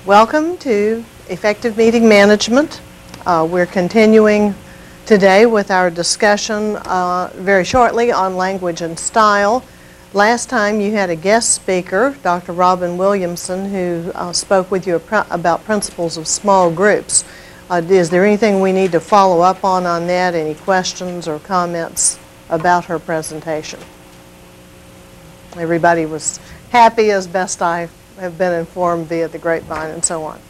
Welcome to Effective Meeting Management. We're continuing today with our discussion very shortly on language and style. Last time you had a guest speaker, Dr. Robin Williamson, who spoke with you about principles of small groups. Is there anything we need to follow up on that? Any questions or comments about her presentation? Everybody was happy as best I have been informed via the grapevine and so on.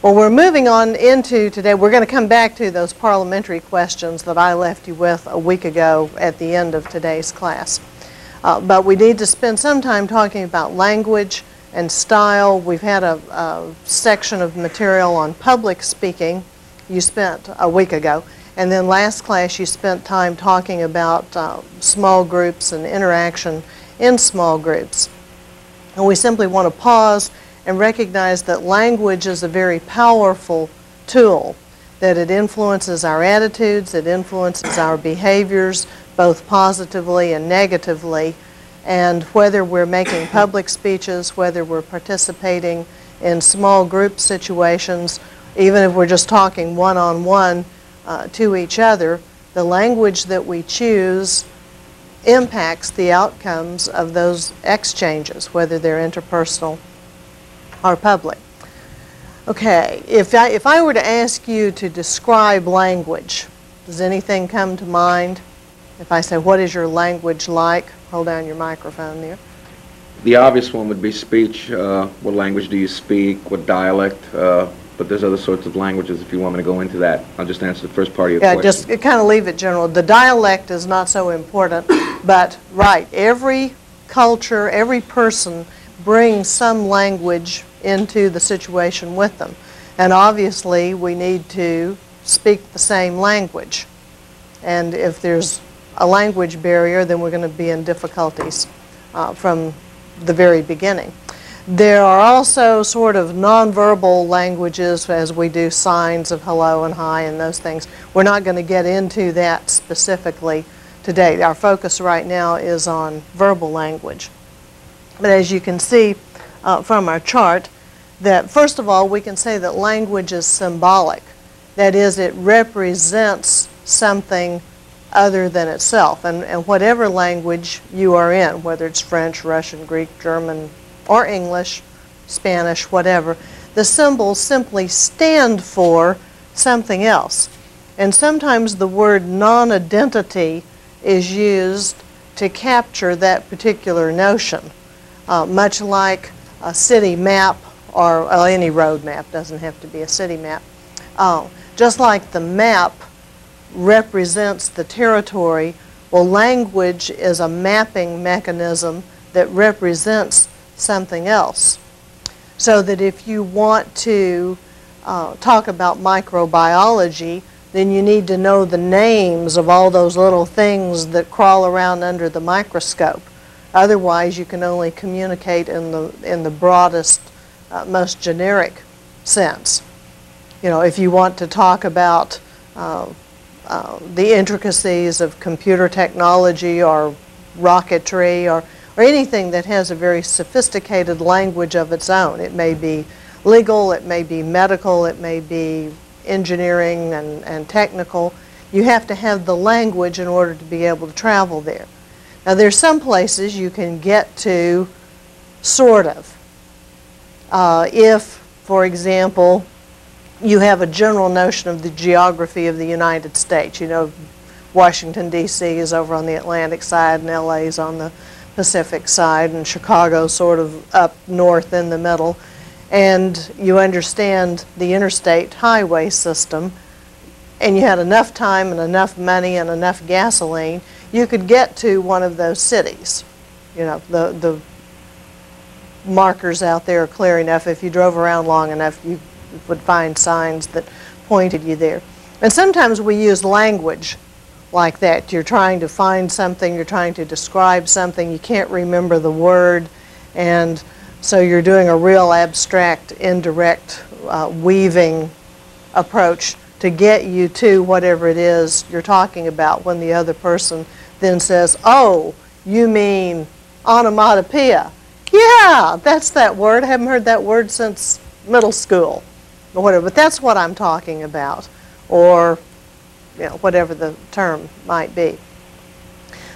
Well, we're moving on into today. We're going to come back to those parliamentary questions that I left you with a week ago at the end of today's class. But we need to spend some time talking about language and style. We've had a section of material on public speaking you spent a week ago. And then last class you spent time talking about small groups and interaction in small groups. And we simply want to pause and recognize that language is a very powerful tool, that it influences our attitudes, it influences our behaviors, both positively and negatively. And whether we're making public speeches, whether we're participating in small group situations, even if we're just talking one-on-one to each other, the language that we choose impacts the outcomes of those exchanges, whether they're interpersonal or public. Okay, if I were to ask you to describe language, does anything come to mind? If I say, what is your language like? Hold down your microphone there. The obvious one would be speech. What language do you speak? What dialect? But there's other sorts of languages if you want me to go into that. I'll just answer the first part of your question. Just kind of leave it general. The dialect is not so important, but right, every culture, every person brings some language into the situation with them. And obviously we need to speak the same language. And if there's a language barrier, then we're going to be in difficulties from the very beginning. There are also sort of nonverbal languages as we do signs of hello and hi and those things. We're not going to get into that specifically today. Our focus right now is on verbal language. But as you can see from our chart, that first of all we can say that language is symbolic. That is, it represents something other than itself. And whatever language you are in, whether it's French, Russian, Greek, German, or English, Spanish, whatever, the symbols simply stand for something else. And sometimes the word non-identity is used to capture that particular notion, much like a city map or any road map, doesn't have to be a city map. Just like the map represents the territory, well, language is a mapping mechanism that represents something else. So that if you want to talk about microbiology, then you need to know the names of all those little things that crawl around under the microscope. Otherwise, you can only communicate in the broadest, most generic sense. You know, if you want to talk about the intricacies of computer technology or rocketry or anything that has a very sophisticated language of its own. It may be legal, it may be medical, it may be engineering and technical. You have to have the language in order to be able to travel there. Now there's some places you can get to sort of. If, for example, you have a general notion of the geography of the United States. You know, Washington, D.C. is over on the Atlantic side and L.A. is on the Pacific side, and Chicago sort of up north in the middle, and you understand the interstate highway system, and you had enough time and enough money and enough gasoline, you could get to one of those cities. You know, the markers out there are clear enough. If you drove around long enough, you would find signs that pointed you there. And sometimes we use language like that. You're trying to find something, you're trying to describe something, you can't remember the word, and so you're doing a real abstract, indirect weaving approach to get you to whatever it is you're talking about, when the other person then says, oh, you mean onomatopoeia. Yeah, that's that word. I haven't heard that word since middle school or whatever, but that's what I'm talking about, or whatever the term might be.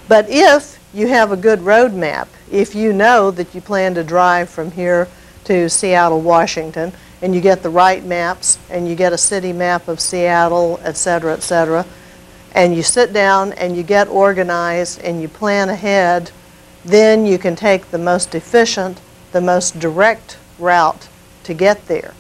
But if you have a good road map, if you know that you plan to drive from here to Seattle, Washington, and you get the right maps, and you get a city map of Seattle, etc., and you sit down and you get organized and you plan ahead, then you can take the most efficient, the most direct route to get there.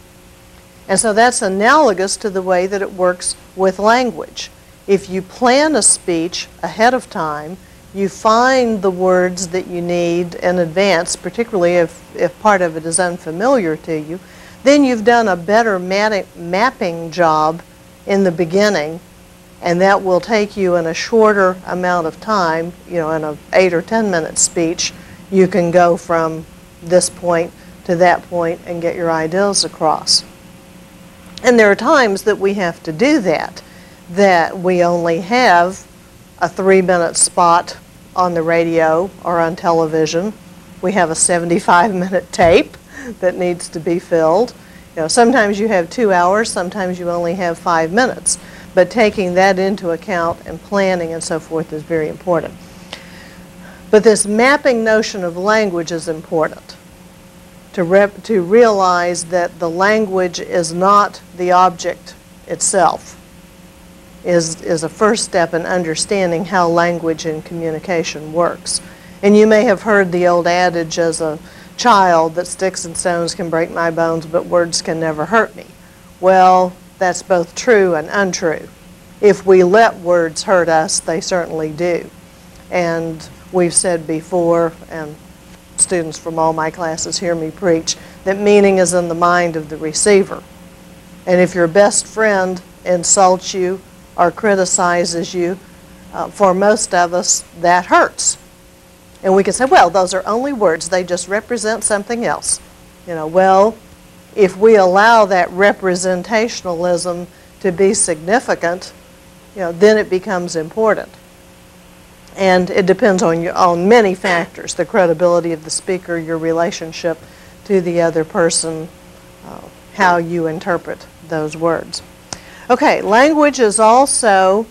And so that's analogous to the way that it works with language. If you plan a speech ahead of time, you find the words that you need in advance, particularly if part of it is unfamiliar to you, then you've done a better mapping job in the beginning, and that will take you in a shorter amount of time, in an 8 or 10 minute speech, you can go from this point to that point and get your ideas across. And there are times that we have to do that we only have a 3-minute spot on the radio or on television. We have a 75-minute tape that needs to be filled. Sometimes you have 2 hours, sometimes you only have 5 minutes. But taking that into account and planning and so forth is very important. But this mapping notion of language is important. To realize that the language is not the object itself is a first step in understanding how language and communication works. And you may have heard the old adage as a child that sticks and stones can break my bones, but words can never hurt me. Well, that's both true and untrue. If we let words hurt us, they certainly do. And we've said before, and students from all my classes hear me preach, that meaning is in the mind of the receiver. And if your best friend insults you or criticizes you, for most of us, that hurts. And we can say, well, those are only words. They just represent something else. Well, if we allow that representationalism to be significant, then it becomes important. And it depends on many factors: the credibility of the speaker, your relationship to the other person, how you interpret those words. Okay, language is also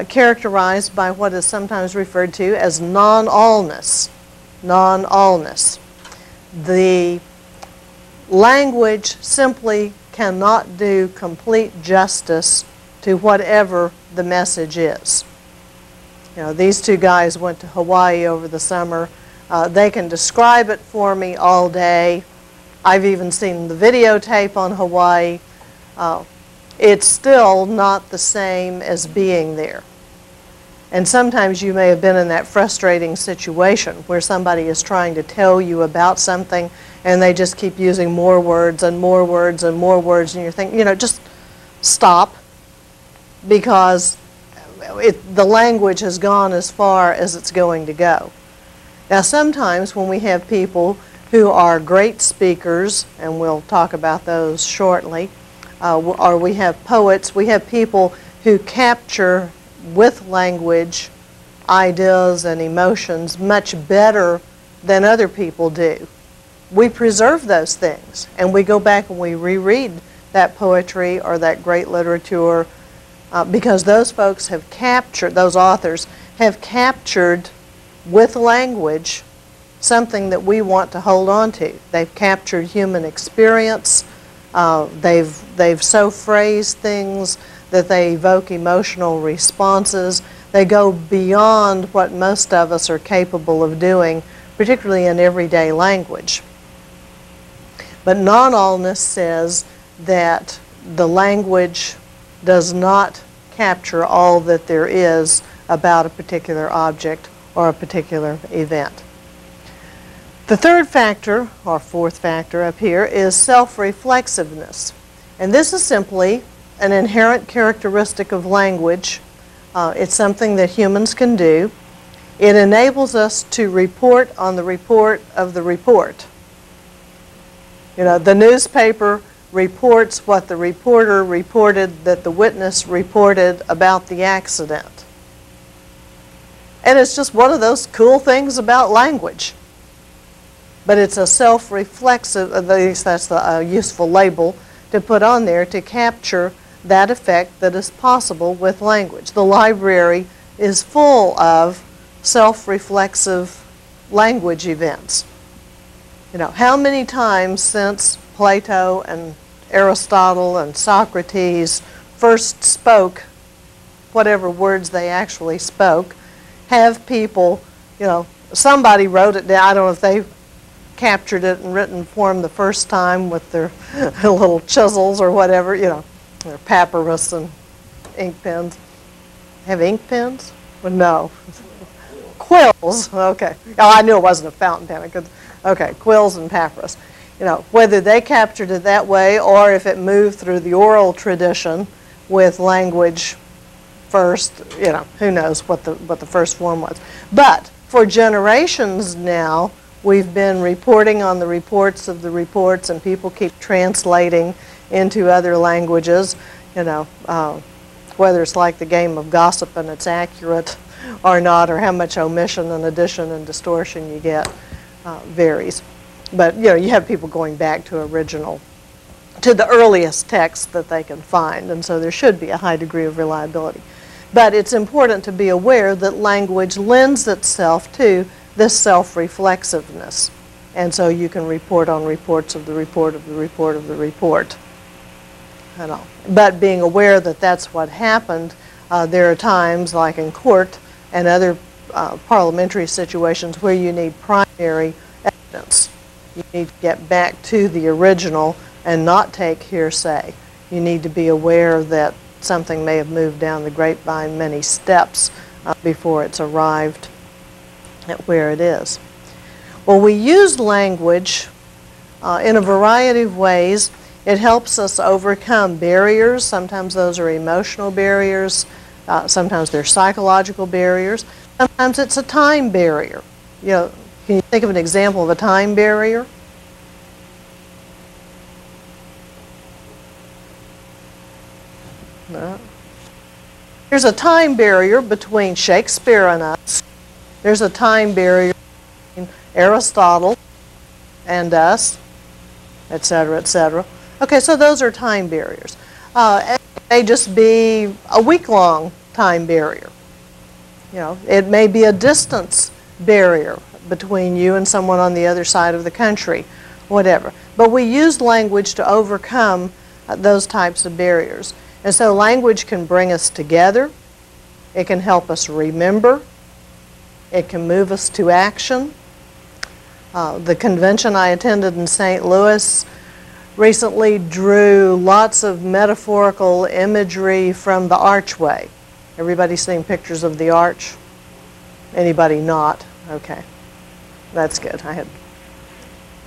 characterized by what is sometimes referred to as non-allness. Non-allness. The language simply cannot do complete justice to whatever the message is. These two guys went to Hawaii over the summer. They can describe it for me all day. I've even seen the videotape on Hawaii. It's still not the same as being there. And sometimes you may have been in that frustrating situation where somebody is trying to tell you about something and they just keep using more words and more words and more words, and you're thinking, just stop, because the language has gone as far as it's going to go. Now sometimes when we have people who are great speakers, and we'll talk about those shortly, or we have poets, we have people who capture with language ideas and emotions much better than other people do. We preserve those things, and we go back and we reread that poetry or that great literature because those folks have captured, those authors have captured with language something that we want to hold on to. They've captured human experience. They've so phrased things that they evoke emotional responses. They go beyond what most of us are capable of doing, particularly in everyday language. But non-allness says that the language does not capture all that there is about a particular object or a particular event. The third factor, or fourth factor up here, is self-reflexiveness. And this is simply an inherent characteristic of language. It's something that humans can do. It enables us to report on the report of the report. The newspaper reports what the reporter reported that the witness reported about the accident. And it's just one of those cool things about language. but it's a self-reflexive, at least that's a useful label to put on there to capture that effect that is possible with language. The library is full of self-reflexive language events. You know, how many times since Plato and Aristotle and Socrates first spoke whatever words they actually spoke, have people, you know, somebody wrote it down. I don't know if they captured it in written form the first time with their little chisels or whatever, you know, their papyrus and ink pens. Have ink pens? Well, no. Quills, okay. Oh, I knew it wasn't a fountain pen. Okay, quills and papyrus. You know, whether they captured it that way or if it moved through the oral tradition with language first, you know, who knows what the first form was. But for generations now, we've been reporting on the reports of the reports, and people keep translating into other languages, you know, whether it's like the game of gossip and it's accurate or not, or how much omission and addition and distortion you get varies. But, you know, you have people going back to the earliest texts that they can find, and so there should be a high degree of reliability. But it's important to be aware that language lends itself to this self-reflexiveness. And so you can report on reports of the report of the report of the report. You know. But being aware that that's what happened, there are times, like in court and other parliamentary situations, where you need primary evidence. You need to get back to the original and not take hearsay. You need to be aware that something may have moved down the grapevine many steps before it's arrived at where it is. Well, we use language in a variety of ways. It helps us overcome barriers. Sometimes those are emotional barriers. Sometimes they're psychological barriers. Sometimes it's a time barrier. You know, can you think of an example of a time barrier? No. There's a time barrier between Shakespeare and us. There's a time barrier between Aristotle and us, etc., etc. Okay, so those are time barriers. It may just be a week-long time barrier. You know, it may be a distance barrier between you and someone on the other side of the country, whatever. But we use language to overcome those types of barriers. And so language can bring us together. It can help us remember. It can move us to action. The convention I attended in St. Louis recently drew lots of metaphorical imagery from the archway. Everybody seen pictures of the arch? Anybody not? Okay. That's good. I had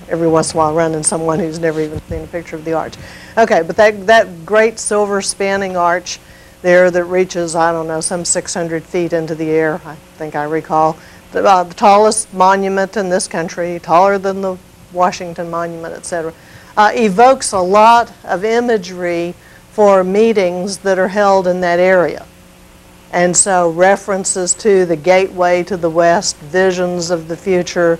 every once in a while run into someone who's never even seen a picture of the arch. Okay, but that great silver spanning arch there that reaches, I don't know, some 600 feet into the air, I think I recall. The tallest monument in this country, taller than the Washington Monument, etc., evokes a lot of imagery for meetings that are held in that area. And so references to the gateway to the west, visions of the future,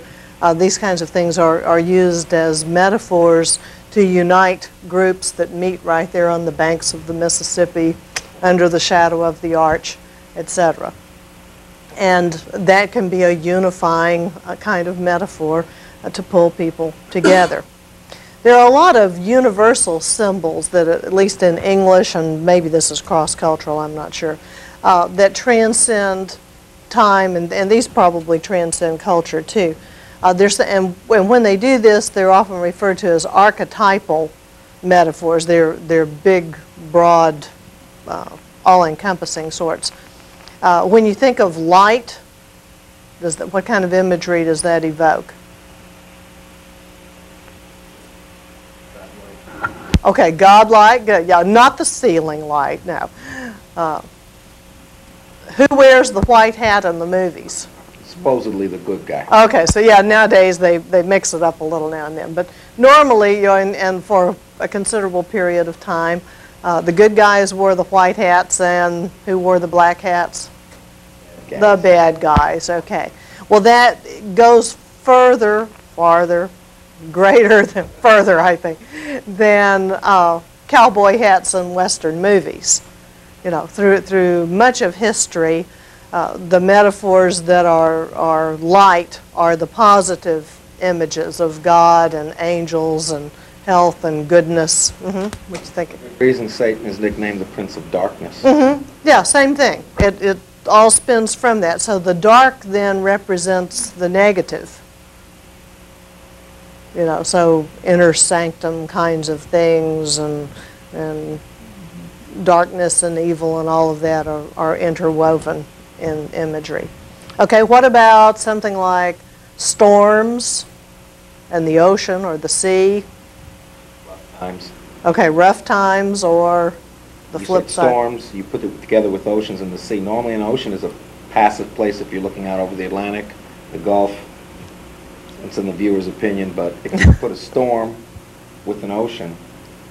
these kinds of things are used as metaphors to unite groups that meet right there on the banks of the Mississippi under the shadow of the arch, etc. And that can be a unifying kind of metaphor to pull people together. There are a lot of universal symbols that, at least in English, and maybe this is cross-cultural, I'm not sure, that transcend time, and these probably transcend culture too. And when they do this, they're often referred to as archetypal metaphors. They're big, broad, all-encompassing sorts. When you think of light, what kind of imagery does that evoke? Okay, godlike, yeah, not the ceiling light, no. Who wears the white hat in the movies? Supposedly the good guy. Okay, so yeah, nowadays they mix it up a little now and then. But normally, you know, and for a considerable period of time, the good guys wore the white hats, and who wore the black hats? The bad guys, okay. Well, that goes further greater than further, I think, than cowboy hats in Western movies. You know, through much of history, the metaphors that are light are the positive images of God and angels and health and goodness. What you think? The reason Satan is nicknamed the Prince of Darkness. Yeah, same thing. It all spins from that. So the dark then represents the negative. You know, so inner sanctum kinds of things and darkness and evil and all of that are interwoven in imagery. Okay, what about something like storms and the ocean or the sea? Rough times. Okay, rough times, or the flip side. Storms, you put it together with oceans and the sea. Normally an ocean is a passive place if you're looking out over the Atlantic, the Gulf. It's in the viewer's opinion, but if you put a storm with an ocean,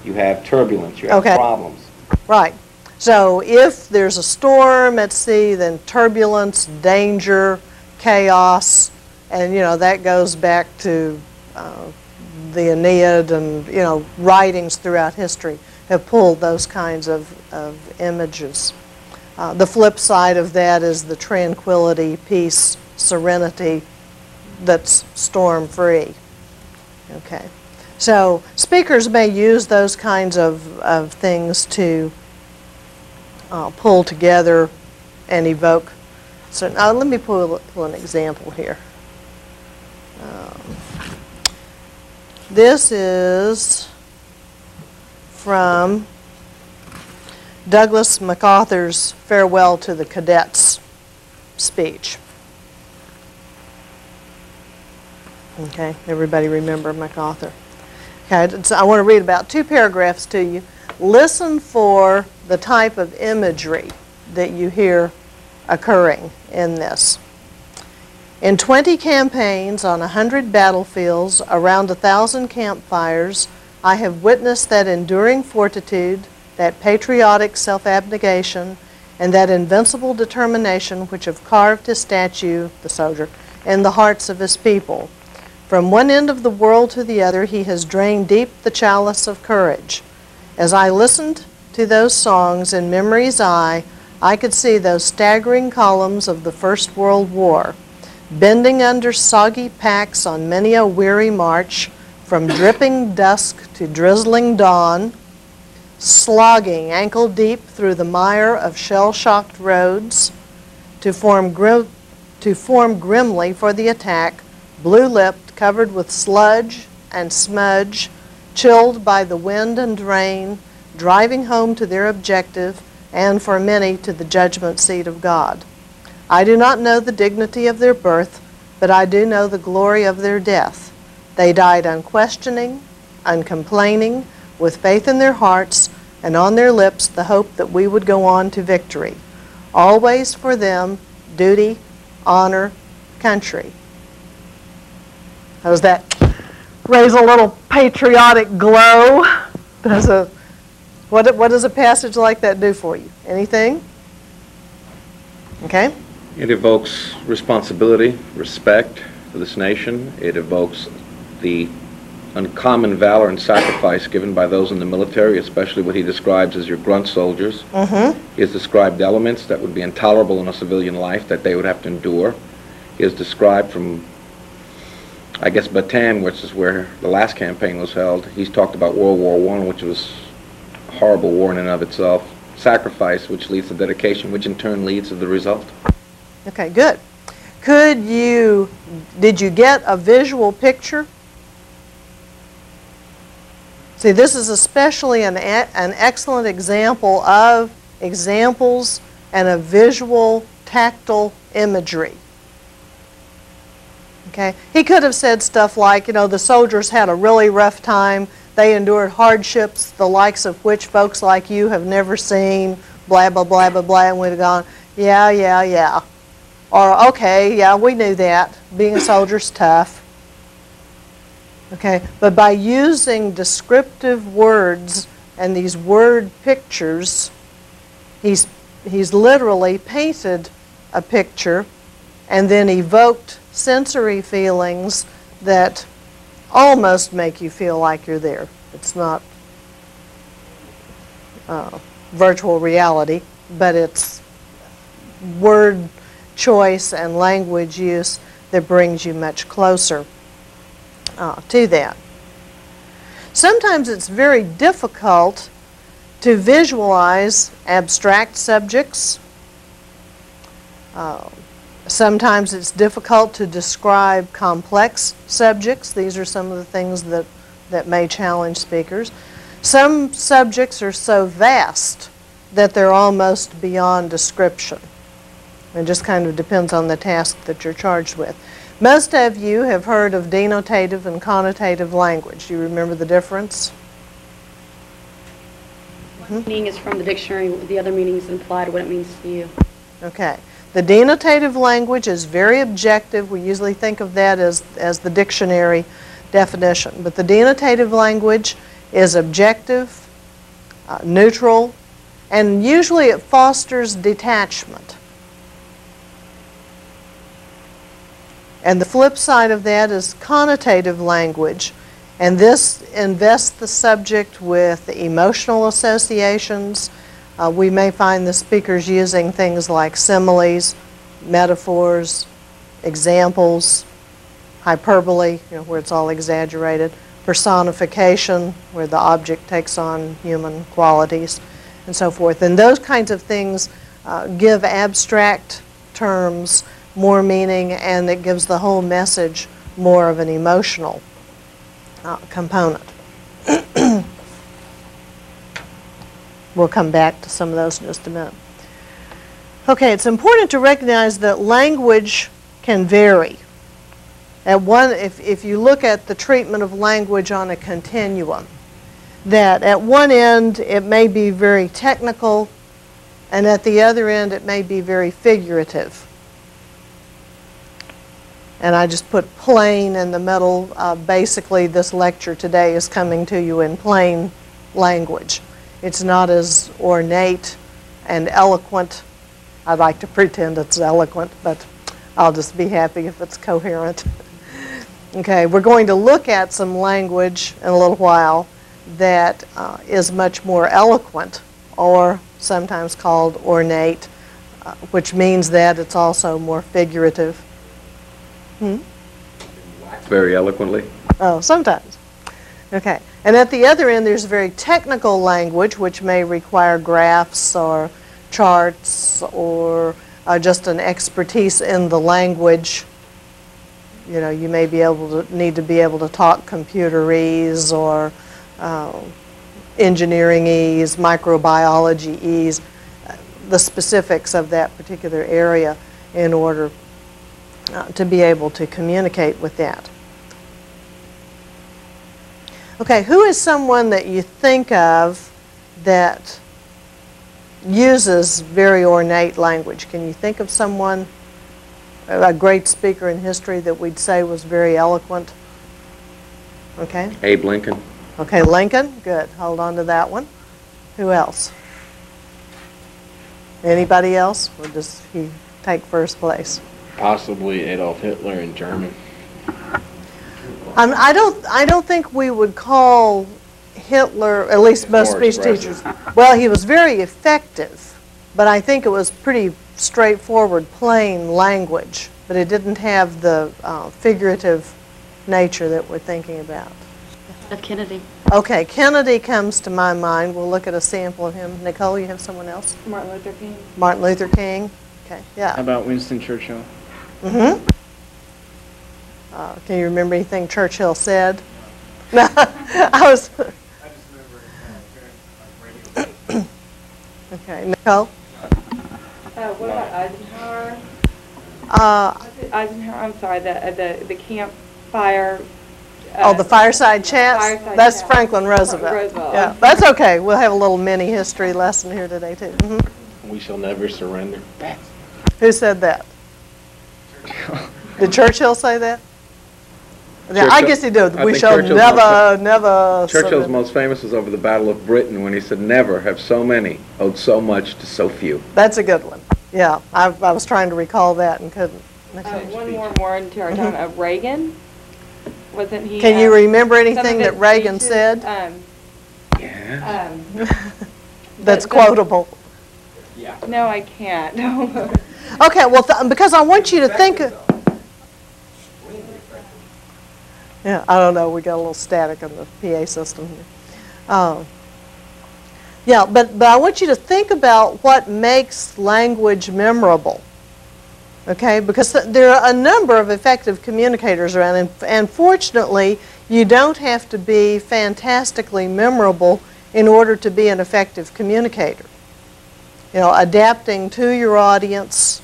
you have turbulence, you have problems. Right. So if there's a storm at sea, then turbulence, danger, chaos, and you know that goes back to the Aeneid and you know writings throughout history have pulled those kinds of images. The flip side of that is the tranquility, peace, serenity that's storm-free. Okay. So speakers may use those kinds of things to pull together and evoke. So now let me pull an example here. This is from Douglas MacArthur's Farewell to the Cadets speech. Okay, everybody remember MacArthur? Okay, so I want to read about 2 paragraphs to you. Listen for the type of imagery that you hear occurring in this. In 20 campaigns on 100 battlefields, around 1,000 campfires, I have witnessed that enduring fortitude, that patriotic self-abnegation, and that invincible determination which have carved his statue, the soldier, in the hearts of his people. From one end of the world to the other, he has drained deep the chalice of courage. As I listened to those songs in memory's eye, I could see those staggering columns of the First World War, bending under soggy packs on many a weary march, from dripping dusk to drizzling dawn, slogging ankle-deep through the mire of shell-shocked roads, to form grimly for the attack, blue-lipped, covered with sludge and smudge, chilled by the wind and rain, driving home to their objective, and for many to the judgment seat of God. I do not know the dignity of their birth, but I do know the glory of their death. They died unquestioning, uncomplaining, with faith in their hearts, and on their lips the hope that we would go on to victory. Always for them, duty, honor, country. Does that raise a little patriotic glow? What does a passage like that do for you? Anything? Okay. It evokes responsibility, respect for this nation. It evokes the uncommon valor and sacrifice given by those in the military, especially what he describes as your grunt soldiers. He has described elements that would be intolerable in a civilian life that they would have to endure. He has described from, I guess, Bataan, which is where the last campaign was held. He's talked about World War I, which was a horrible war in and of itself. Sacrifice, which leads to dedication, which in turn leads to the result. Okay, good. Did you get a visual picture? See, this is especially an excellent example of examples and a visual, tactile imagery. Okay, he could have said stuff like, you know, the soldiers had a really rough time. They endured hardships, the likes of which folks like you have never seen, blah, blah, blah, blah, blah, and we'd have gone, yeah, yeah, yeah. Or, okay, yeah, we knew that. Being a soldier's tough. Okay, but by using descriptive words and these word pictures, he's literally painted a picture and then evoked sensory feelings that almost make you feel like you're there. It's not virtual reality, but it's word choice and language use that brings you much closer to that. Sometimes it's very difficult to visualize abstract subjects. Sometimes it's difficult to describe complex subjects. These are some of the things that may challenge speakers. Some subjects are so vast that they're almost beyond description. It just kind of depends on the task that you're charged with. Most of you have heard of denotative and connotative language. Do you remember the difference? One meaning is from the dictionary, the other meaning is implied what it means to you. Okay. The denotative language is very objective. We usually think of that as the dictionary definition. But the denotative language is objective, neutral, and usually it fosters detachment. And the flip side of that is connotative language, and this invests the subject with emotional associations. We may find the speakers using things like similes, metaphors, examples, hyperbole, where it's all exaggerated, personification, where the object takes on human qualities, and so forth. And those kinds of things give abstract terms more meaning, and it gives the whole message more of an emotional component. We'll come back to some of those in just a minute. Okay, it's important to recognize that language can vary. If you look at the treatment of language on a continuum, that at one end it may be very technical, and at the other end it may be very figurative. And I just put plain in the middle. Basically, this lecture today is coming to you in plain language. It's not as ornate and eloquent. I'd like to pretend it's eloquent, but I'll just be happy if it's coherent. Okay, we're going to look at some language in a little while that is much more eloquent, or sometimes called ornate, which means that it's also more figurative. Very eloquently. Oh, sometimes. Okay. And at the other end, there's very technical language, which may require graphs or charts or just an expertise in the language. You may need to be able to talk computerese or engineeringese, microbiologyese, the specifics of that particular area in order to be able to communicate with that. Okay, who is someone that you think of that uses very ornate language? Can you think of someone, a great speaker in history that we'd say was very eloquent? Okay. Abe Lincoln. Okay, Lincoln. Good. Hold on to that one. Who else? Anybody else? Or does he take first place? Possibly Adolf Hitler in German. I don't think we would call Hitler, at least most speech teachers. Well, he was very effective, but I think it was pretty straightforward, plain language, but it didn't have the figurative nature that we're thinking about. Of Kennedy. Okay, Kennedy comes to my mind. We'll look at a sample of him. Nicole, you have someone else? Martin Luther King. Martin Luther King. Okay, yeah. How about Winston Churchill? Mm-hmm. Can you remember anything Churchill said? No, I was. I just remember appearing on radio. Okay, Nicole? What about Eisenhower? Eisenhower, I'm sorry, the campfire. The fireside chats? That's chat. Franklin Roosevelt. Roosevelt. Yeah, that's okay. We'll have a little mini history lesson here today, too. Mm-hmm. We shall never surrender. Who said that? Did Churchill say that? Yeah, I guess he did. We shall never Churchill's surrender. most famous was over the Battle of Britain when he said, "Never have so many owed so much to so few." That's a good one. Yeah, I was trying to recall that and couldn't. One more into our time of Reagan. wasn't he? Can you remember some of anything his that Reagan speeches, said Yeah. that's the- quotable? No, I can't. Okay, well, because I want you to think. Yeah, I don't know. We got a little static on the PA system here. Yeah, but I want you to think about what makes language memorable. Okay, because there are a number of effective communicators around, and fortunately, you don't have to be fantastically memorable in order to be an effective communicator. You know, adapting to your audience,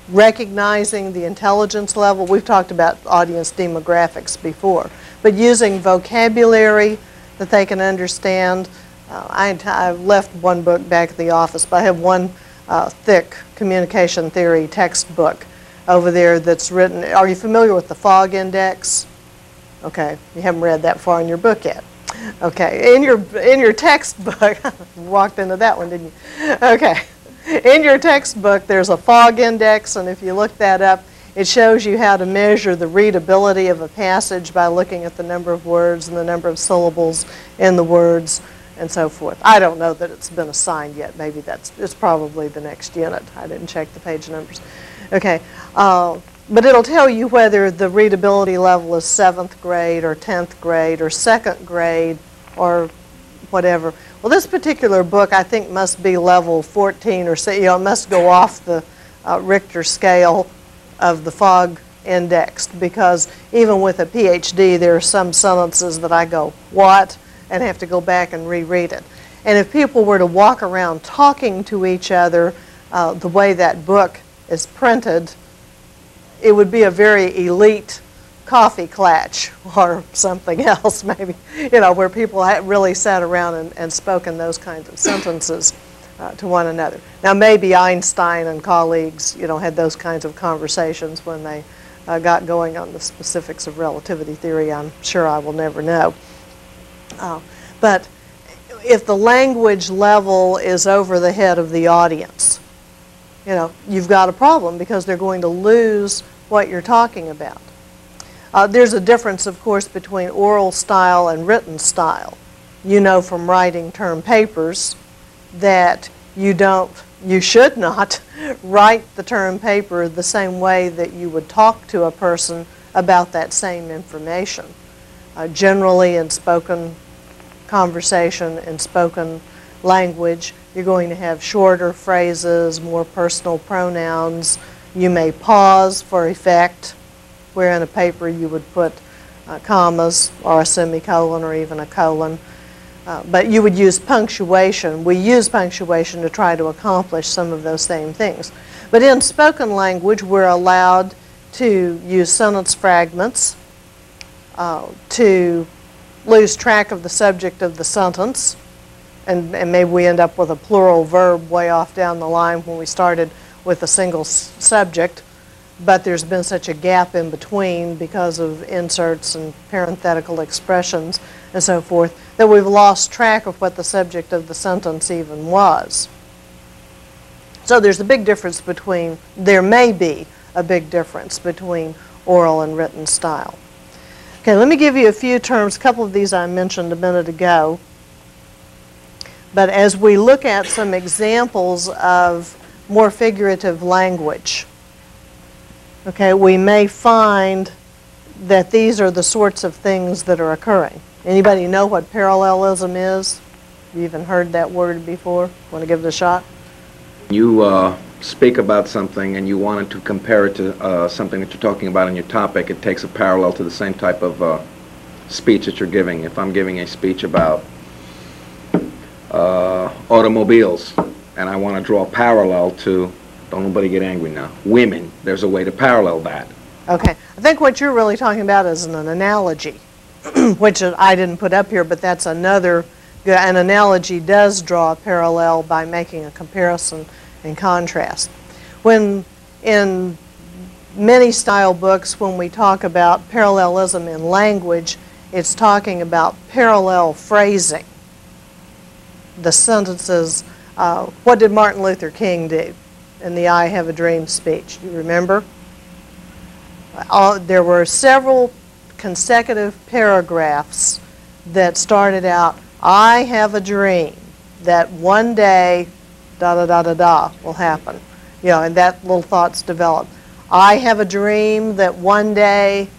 recognizing the intelligence level. We've talked about audience demographics before, but using vocabulary that they can understand. I left one book back at the office, but I have one thick communication theory textbook over there that's written. Are you familiar with the Fog Index? Okay, you haven't read that far in your book yet. Okay, in your textbook, walked into that one, didn't you? Okay, in your textbook there's a Fog Index, and if you look that up, it shows you how to measure the readability of a passage by looking at the number of words and the number of syllables in the words and so forth. I don't know that it's been assigned yet. Maybe it's probably the next unit. I didn't check the page numbers. Okay, but it'll tell you whether the readability level is 7th grade or 10th grade or 2nd grade or whatever. Well, this particular book I think must be level 14 or so. You know, it must go off the Richter scale of the Fog Index, because even with a PhD there are some sentences that I go, what? And have to go back and reread it. And if people were to walk around talking to each other the way that book is printed, it would be a very elite coffee clatch or something else, maybe, you know, where people really sat around and spoken those kinds of sentences to one another. Now, maybe Einstein and colleagues, you know, had those kinds of conversations when they got going on the specifics of relativity theory. I'm sure I will never know. But if the language level is over the head of the audience, you know, you've got a problem, because they're going to lose what you're talking about. There's a difference, of course, between oral style and written style. You know from writing term papers that you should not write the term paper the same way that you would talk to a person about that same information. Generally in spoken conversation, in spoken language, you're going to have shorter phrases, more personal pronouns. You may pause for effect, where in a paper you would put commas or a semicolon or even a colon. But you would use punctuation. We use punctuation to try to accomplish some of those same things. But in spoken language, we're allowed to use sentence fragments, to lose track of the subject of the sentence, and maybe we end up with a plural verb way off down the line when we started with a single subject, but there's been such a gap in between because of inserts and parenthetical expressions and so forth that we've lost track of what the subject of the sentence even was. So there's a big difference between, there may be a big difference between oral and written style. Okay, let me give you a few terms. A couple of these I mentioned a minute ago. But as we look at some examples of more figurative language, okay, we may find that these are the sorts of things that are occurring. Anybody know what parallelism is? You even heard that word before? Want to give it a shot? You speak about something and you wanted to compare it to something that you're talking about in your topic. It takes a parallel to the same type of speech that you're giving. If I'm giving a speech about automobiles and I want to draw a parallel to, don't nobody get angry now, women, there's a way to parallel that. Okay, I think what you're really talking about is an analogy, which I didn't put up here, but that's another. An analogy does draw a parallel by making a comparison and contrast. When in many style books, when we talk about parallelism in language, it's talking about parallel phrasing. The sentences, what did Martin Luther King do in the I Have a Dream speech? Do you remember? There were several consecutive paragraphs that started out, I have a dream that one day da-da-da-da-da will happen. You know, and that little thought's developed. I have a dream that one day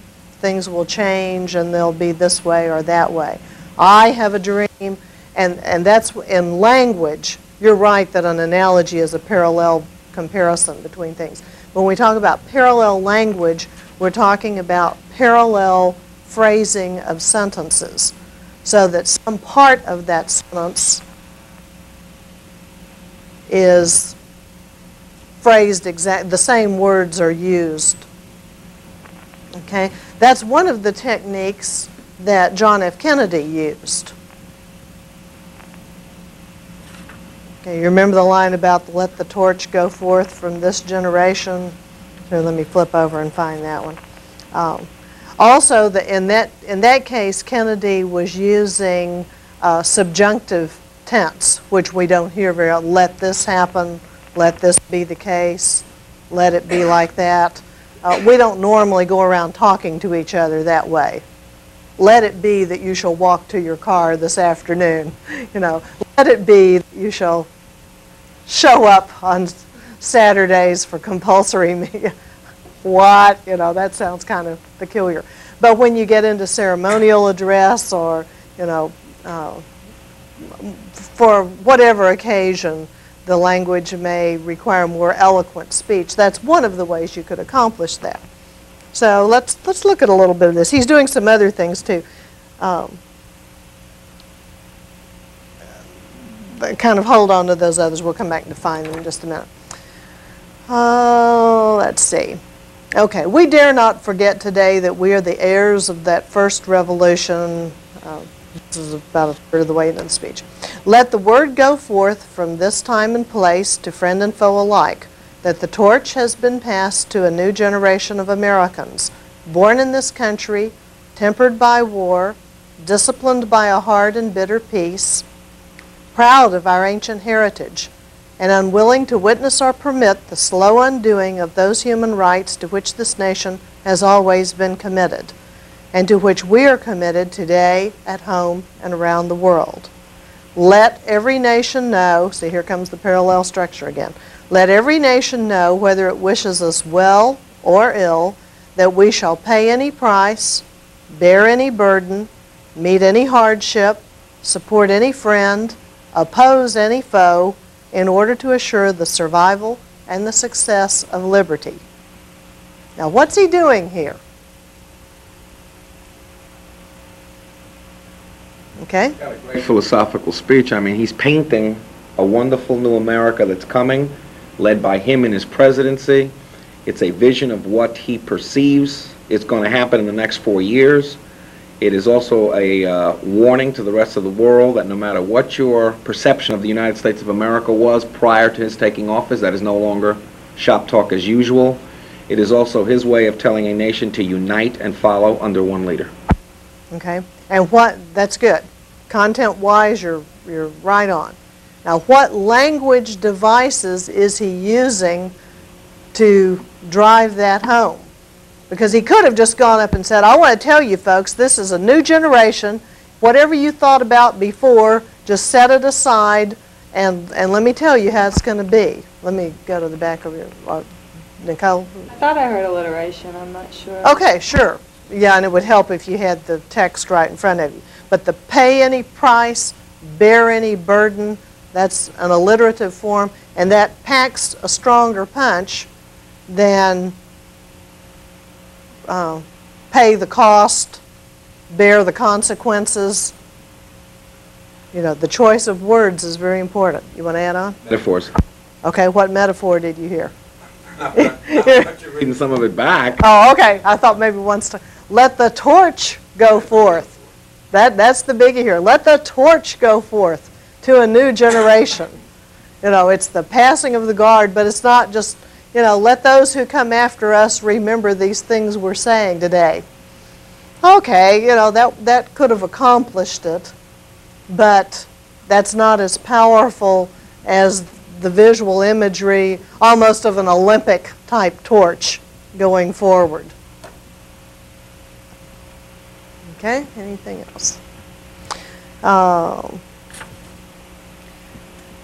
things will change and they'll be this way or that way. I have a dream, and that's in language. You're right that an analogy is a parallel comparison between things. When we talk about parallel language, we're talking about parallel phrasing of sentences, so that some part of that sentence is phrased exactly, the same words are used. Okay? That's one of the techniques that John F. Kennedy used. Okay, you remember the line about let the torch go forth from this generation? Here, let me flip over and find that one. Also, in that case, Kennedy was using subjunctive tense, which we don't hear very often. Let this happen, let this be the case, let it be like that. We don't normally go around talking to each other that way. Let it be that you shall walk to your car this afternoon. You know, let it be that you shall show up on Saturdays for compulsory meeting. What? You know, that sounds kind of peculiar. But when you get into ceremonial address or, you know, for whatever occasion, the language may require more eloquent speech. That's one of the ways you could accomplish that. So let's look at a little bit of this. He's doing some other things too. Kind of hold on to those others. We'll come back and define them in just a minute. Let's see. Okay, we dare not forget today that we are the heirs of that first revolution. This is about a third of the way into the speech. Let the word go forth from this time and place to friend and foe alike, that the torch has been passed to a new generation of Americans, born in this country, tempered by war, disciplined by a hard and bitter peace, proud of our ancient heritage, and unwilling to witness or permit the slow undoing of those human rights to which this nation has always been committed, and to which we are committed today at home and around the world. Let every nation know, see, here comes the parallel structure again. Let every nation know, whether it wishes us well or ill, that we shall pay any price, bear any burden, meet any hardship, support any friend, oppose any foe, in order to assure the survival and the success of liberty. Now, what's he doing here? Okay? Got a great philosophical speech. I mean, he's painting a wonderful new America that's coming, led by him in his presidency. It's a vision of what he perceives is going to happen in the next 4 years. It is also a warning to the rest of the world that no matter what your perception of the United States of America was prior to his taking office, that is no longer shop talk as usual. It is also his way of telling a nation to unite and follow under one leader. Okay, and that's good. Content-wise, you're right on. Now, what language devices is he using to drive that home? Because he could have just gone up and said, I want to tell you folks, this is a new generation. Whatever you thought about before, just set it aside, and let me tell you how it's going to be. Let me go to the back of your, Nicole? I thought I heard alliteration. I'm not sure. Okay, sure. Yeah, and it would help if you had the text right in front of you. But the pay any price, bear any burden, that's an alliterative form, and that packs a stronger punch than pay the cost, bear the consequences. You know, the choice of words is very important. You want to add on? Metaphors. Okay, what metaphor did you hear? You're reading some of it back. Oh, okay. I thought maybe once to let the torch go forth. That's the biggie here. Let the torch go forth to a new generation. You know, it's the passing of the guard, but it's not just, you know, let those who come after us remember these things we're saying today. Okay, you know, that could have accomplished it, but that's not as powerful as the visual imagery, almost of an Olympic type torch going forward. Okay, anything else?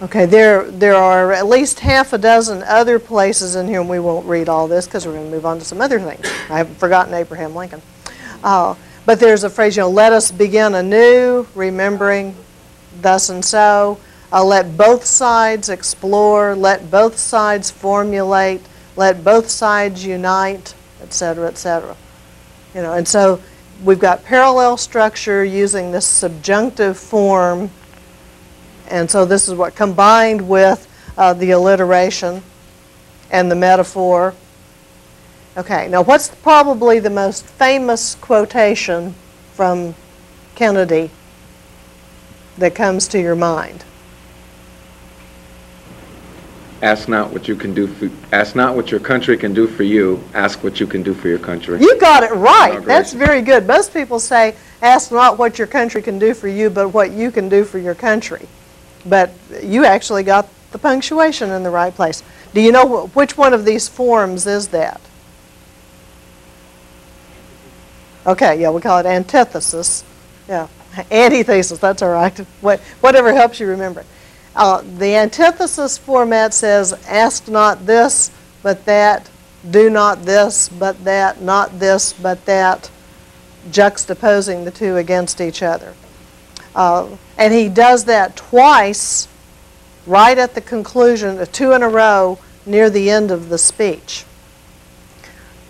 Okay, there are at least half a dozen other places in here, and we won't read all this because we're going to move on to some other things. I haven't forgotten Abraham Lincoln. But there's a phrase, let us begin anew, remembering thus and so. Let both sides explore, let both sides formulate, let both sides unite, etc., etc. And so we've got parallel structure using this subjunctive form, and so this is what combined with the alliteration and the metaphor. Okay, now what's probably the most famous quotation from Kennedy that comes to your mind? Ask not what your country can do for you. Ask what you can do for your country. You got it right. That's very good. Most people say, ask not what your country can do for you, but what you can do for your country. But you actually got the punctuation in the right place. Do you know which one of these forms is that? Okay, yeah, we call it antithesis. Yeah, antithesis, that's all right. Whatever helps you remember it. The antithesis format says, ask not this, but that, do not this, but that, not this, but that, juxtaposing the two against each other. And he does that twice, right at the conclusion, 2 in a row, near the end of the speech.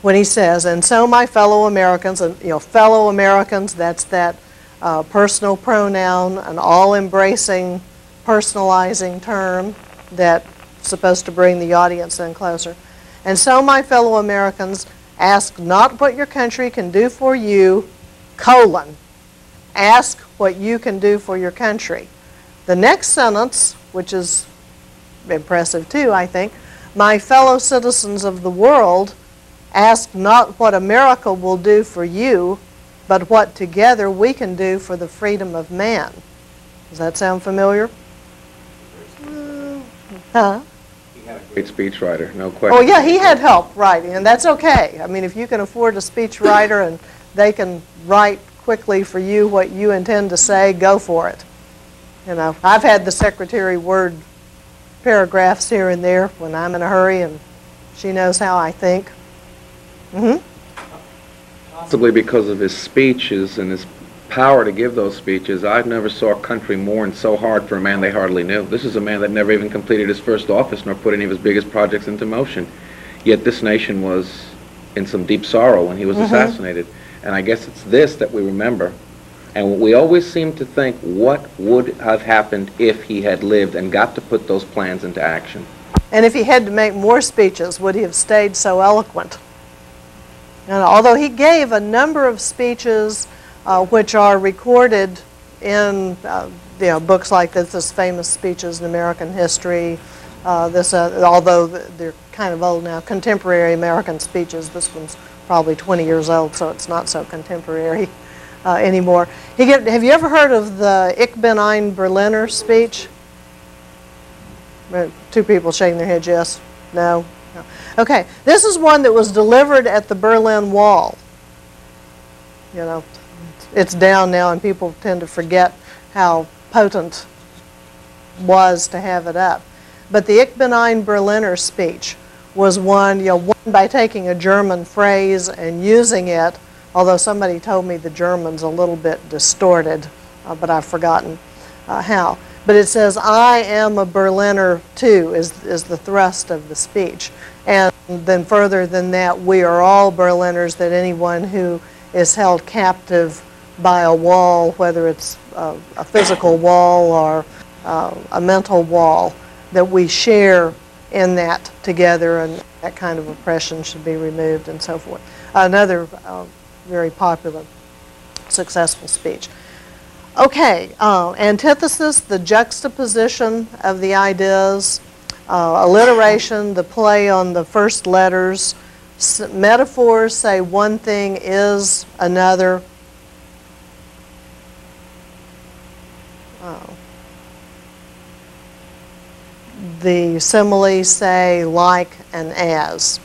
When he says, and so my fellow Americans, and fellow Americans, that's that personal pronoun, an all-embracing, personalizing term that's supposed to bring the audience in closer. And so, my fellow Americans, ask not what your country can do for you, ask what you can do for your country. The next sentence, which is impressive too, I think, my fellow citizens of the world, ask not what America will do for you, but what together we can do for the freedom of man. Does that sound familiar? Huh? He had a great speechwriter, no question. Oh yeah, he had help writing, and that's okay. I mean, if you can afford a speechwriter and they can write quickly for you what you intend to say, go for it. I've had the secretary word paragraphs here and there when I'm in a hurry, and she knows how I think. Possibly because of his speeches and his power to give those speeches, I've never saw a country mourn so hard for a man they hardly knew. This is a man that never even completed his first office nor put any of his biggest projects into motion. Yet this nation was in some deep sorrow when he was assassinated. And I guess it's this that we remember. And we always seem to think, what would have happened if he had lived and got to put those plans into action? And if he had to make more speeches, would he have stayed so eloquent? And although he gave a number of speeches which are recorded in books like this famous speeches in American history, although they're kind of old now, contemporary American speeches. This one's probably 20 years old, so it's not so contemporary anymore. Have you ever heard of the Ich bin ein Berliner speech? Two people shaking their heads, yes, no. Okay, this is one that was delivered at the Berlin Wall. It's down now, and people tend to forget how potent it was to have it up. But the Ich bin ein Berliner speech was won by taking a German phrase and using it, although somebody told me the German's a little bit distorted, but I've forgotten how. But it says, I am a Berliner too, is the thrust of the speech. And then further than that, we are all Berliners, that anyone who is held captive by a wall, whether it's a physical wall or a mental wall, that we share in that together, and that kind of oppression should be removed and so forth. Another very popular, successful speech. Okay, antithesis, the juxtaposition of the ideas, alliteration, the play on the first letters, metaphors say one thing is another. The similes say like and as.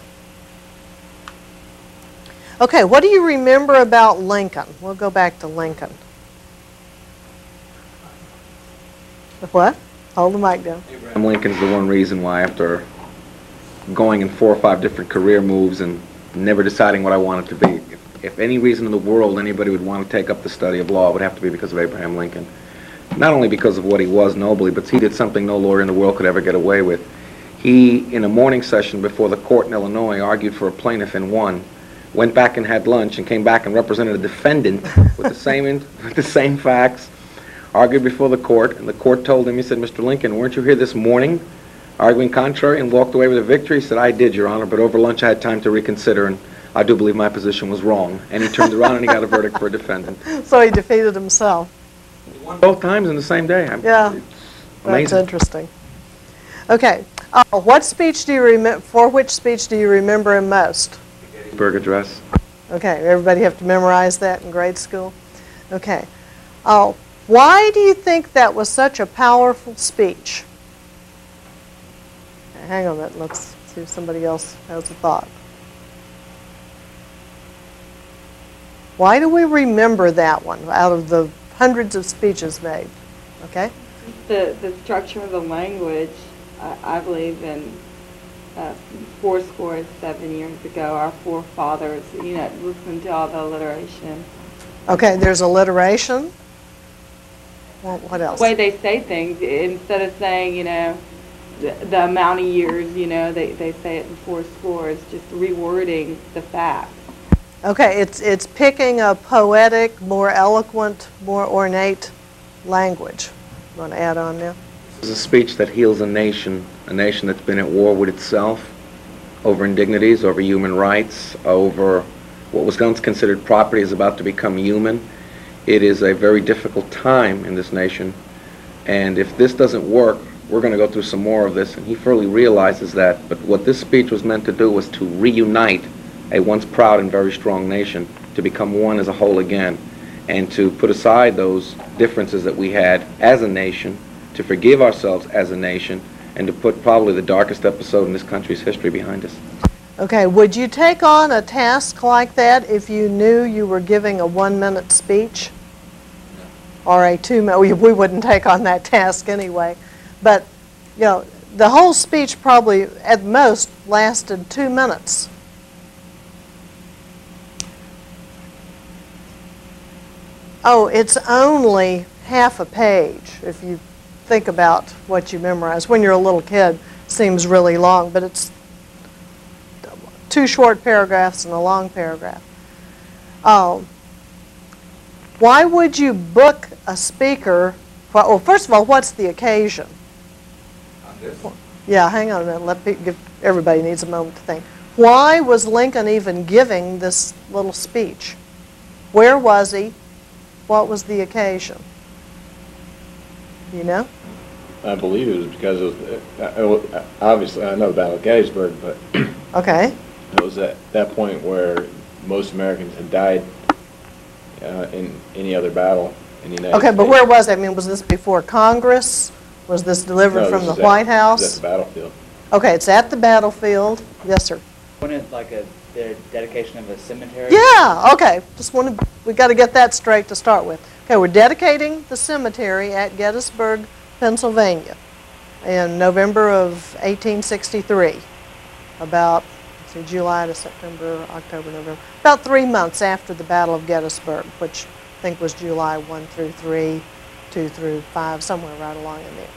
Okay, what do you remember about Lincoln? We'll go back to Lincoln. What? Hold the mic down. Abraham Lincoln's the one reason why, after going in 4 or 5 different career moves and never deciding what I wanted to be, if any reason in the world anybody would want to take up the study of law, it would have to be because of Abraham Lincoln. Not only because of what he was nobly, but he did something no lawyer in the world could ever get away with. He, in a morning session before the court in Illinois, argued for a plaintiff and won, went back and had lunch, and came back and represented a defendant with the same facts, argued before the court, and the court told him, he said, "Mr. Lincoln, weren't you here this morning arguing contrary?" and walked away with a victory. He said, "I did, Your Honor, but over lunch I had time to reconsider, and I do believe my position was wrong." And he turned around and he got a verdict for a defendant. So he defeated himself. He won both times in the same day. Yeah, It's amazing. that's interesting. Okay, what speech do you remember? For which speech do you remember him most? Gettysburg Address. Okay, everybody have to memorize that in grade school? Okay. Why do you think that was such a powerful speech? Hang on a minute, let's see if somebody else has a thought. Why do we remember that one out of the hundreds of speeches made? Okay? The structure of the language, I believe in 7 years ago, our forefathers, listened to all the alliteration. Okay, there's alliteration. Well, what else? The way they say things, instead of saying, the amount of years, they say it in 4 it's just rewording the facts. Okay, it's picking a poetic, more eloquent, more ornate language. You want to add on now? This is a speech that heals a nation that's been at war with itself over indignities, over human rights, over what was once considered property is about to become human. It is a very difficult time in this nation, and if this doesn't work, we're going to go through some more of this, and he fully realizes that. But what this speech was meant to do was to reunite a once proud and very strong nation, to become one as a whole again, and to put aside those differences that we had as a nation, to forgive ourselves as a nation, and to put probably the darkest episode in this country's history behind us. Okay, would you take on a task like that if you knew you were giving a 1-minute speech? Or a 2-minute, we wouldn't take on that task anyway. But, the whole speech probably at most lasted 2 minutes. Oh, it's only half a page if you think about what you memorize. When you're a little kid, it seems really long, but it's 2 short paragraphs and a long paragraph. Why would you book a speaker? Well, first of all, what's the occasion? Yeah, hang on a minute. Everybody needs a moment to think. Why was Lincoln even giving this little speech? Where was he? What was the occasion? You know? I believe it was because it was, obviously I know the Battle of Gettysburg, but Okay. it was at that point where most Americans had died in any other battle in the United Okay, States. but where was it? I mean, was this before Congress? Was this delivered No, from this the is White It House? was at the battlefield. Okay, it's at the battlefield. Yes, sir. Wasn't it like the dedication of a cemetery? Yeah, okay. We got to get that straight to start with. Okay, we're dedicating the cemetery at Gettysburg, Pennsylvania in November of 1863. About, let's see, July to September, October, November. About 3 months after the Battle of Gettysburg, which I think was July 1 through 3, 2 through 5, somewhere right along in there.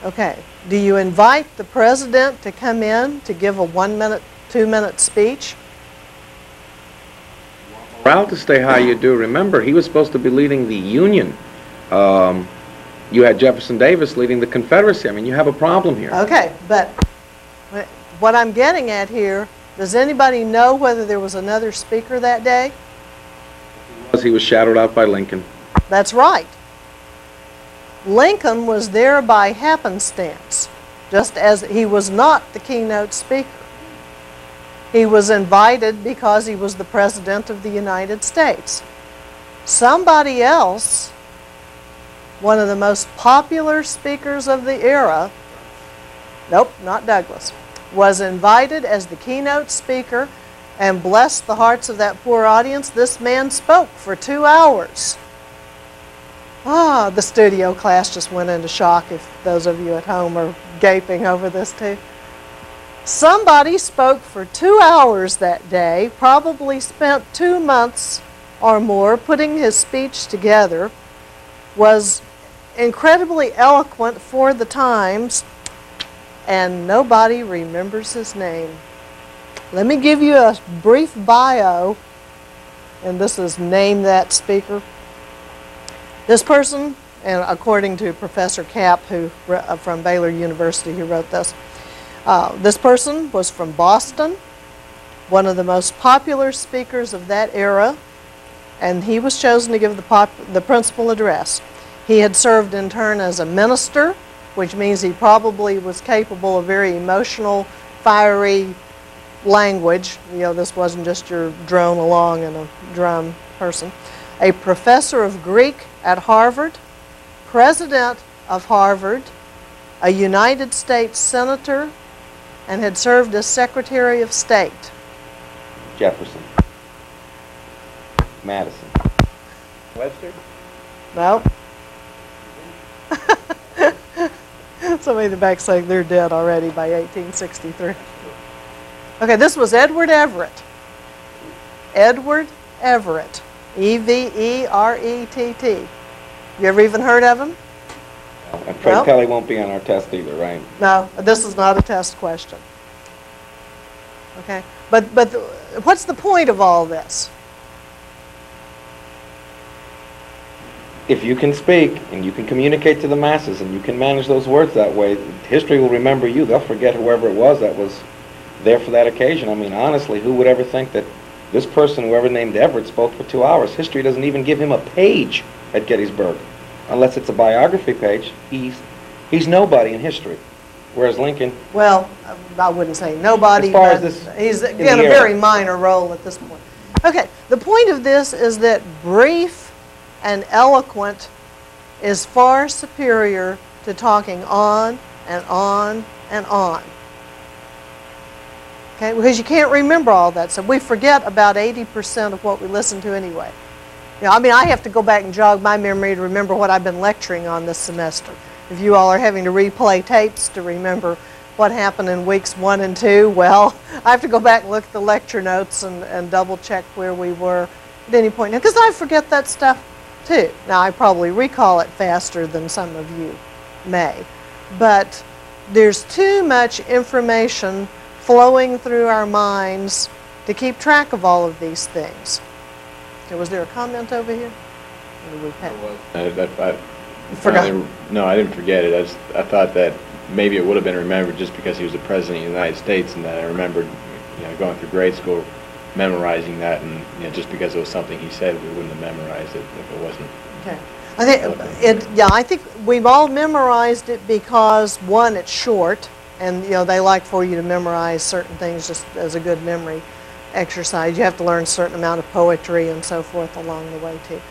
Okay, do you invite the president to come in to give a 1-minute, 2-minute speech? Morale to stay high, you do. Remember, he was supposed to be leading the Union. You had Jefferson Davis leading the Confederacy. I mean, you have a problem here. Okay, but what I'm getting at here, does anybody know whether there was another speaker that day? He was shadowed out by Lincoln. That's right. Lincoln was there by happenstance, just as he was not the keynote speaker. He was invited because he was the President of the United States. Somebody else, one of the most popular speakers of the era, nope, not Douglas, was invited as the keynote speaker, And bless the hearts of that poor audience, this man spoke for 2 hours. The studio class just went into shock, if those of you at home are gaping over this too. Somebody spoke for 2 hours that day, probably spent 2 months or more putting his speech together, was incredibly eloquent for the times, and nobody remembers his name. Let me give you a brief bio, and this is Name That Speaker. This person, and according to Professor Kapp, from Baylor University, who wrote this, this person was from Boston, one of the most popular speakers of that era, and he was chosen to give the principal address. He had served in turn as a minister, which means he probably was capable of very emotional, fiery language. You know, this wasn't just your drone along in a drum person. A professor of Greek at Harvard, president of Harvard, a United States senator, and had served as Secretary of State. Jefferson. Madison. Webster? No. Somebody in the back saying they're dead already by 1863. Okay, this was Edward Everett. Edward Everett. E-V-E-R-E-T-T. You ever even heard of him? And Fred Well, Kelly won't be on our test either, right? No, this is not a test question. Okay, but what's the point of all this? If you can speak and you can communicate to the masses and you can manage those words that way, history will remember you. They'll forget whoever it was that was there for that occasion. I mean, honestly, who would ever think that this person, whoever named Everett, spoke for 2 hours? History doesn't even give him a page at Gettysburg, unless it's a biography page. He's nobody in history, whereas Lincoln... Well, I wouldn't say nobody, As far but as this he's in in a the era. very minor role at this point. Okay, the point of this is that brief and eloquent is far superior to talking on and on and on. Okay, because you can't remember all that, so we forget about 80% of what we listen to anyway. You know, I mean, I have to go back and jog my memory to remember what I've been lecturing on this semester. If you all are having to replay tapes to remember what happened in weeks 1 and 2, well, I have to go back and look at the lecture notes and double check where we were at any point. Because I forget that stuff too. Now, I probably recall it faster than some of you may. But there's too much information flowing through our minds to keep track of all of these things. Okay, was there a comment over here? Or did we pass? No, I didn't forget it. I thought that maybe it would have been remembered just because he was the president of the United States, and that I remembered, going through grade school, memorizing that, and just because it was something he said, we wouldn't have memorized it if it wasn't. Okay. I think we've all memorized it because, one, it's short, and they like for you to memorize certain things just as a good memory exercise. You have to learn a certain amount of poetry and so forth along the way too.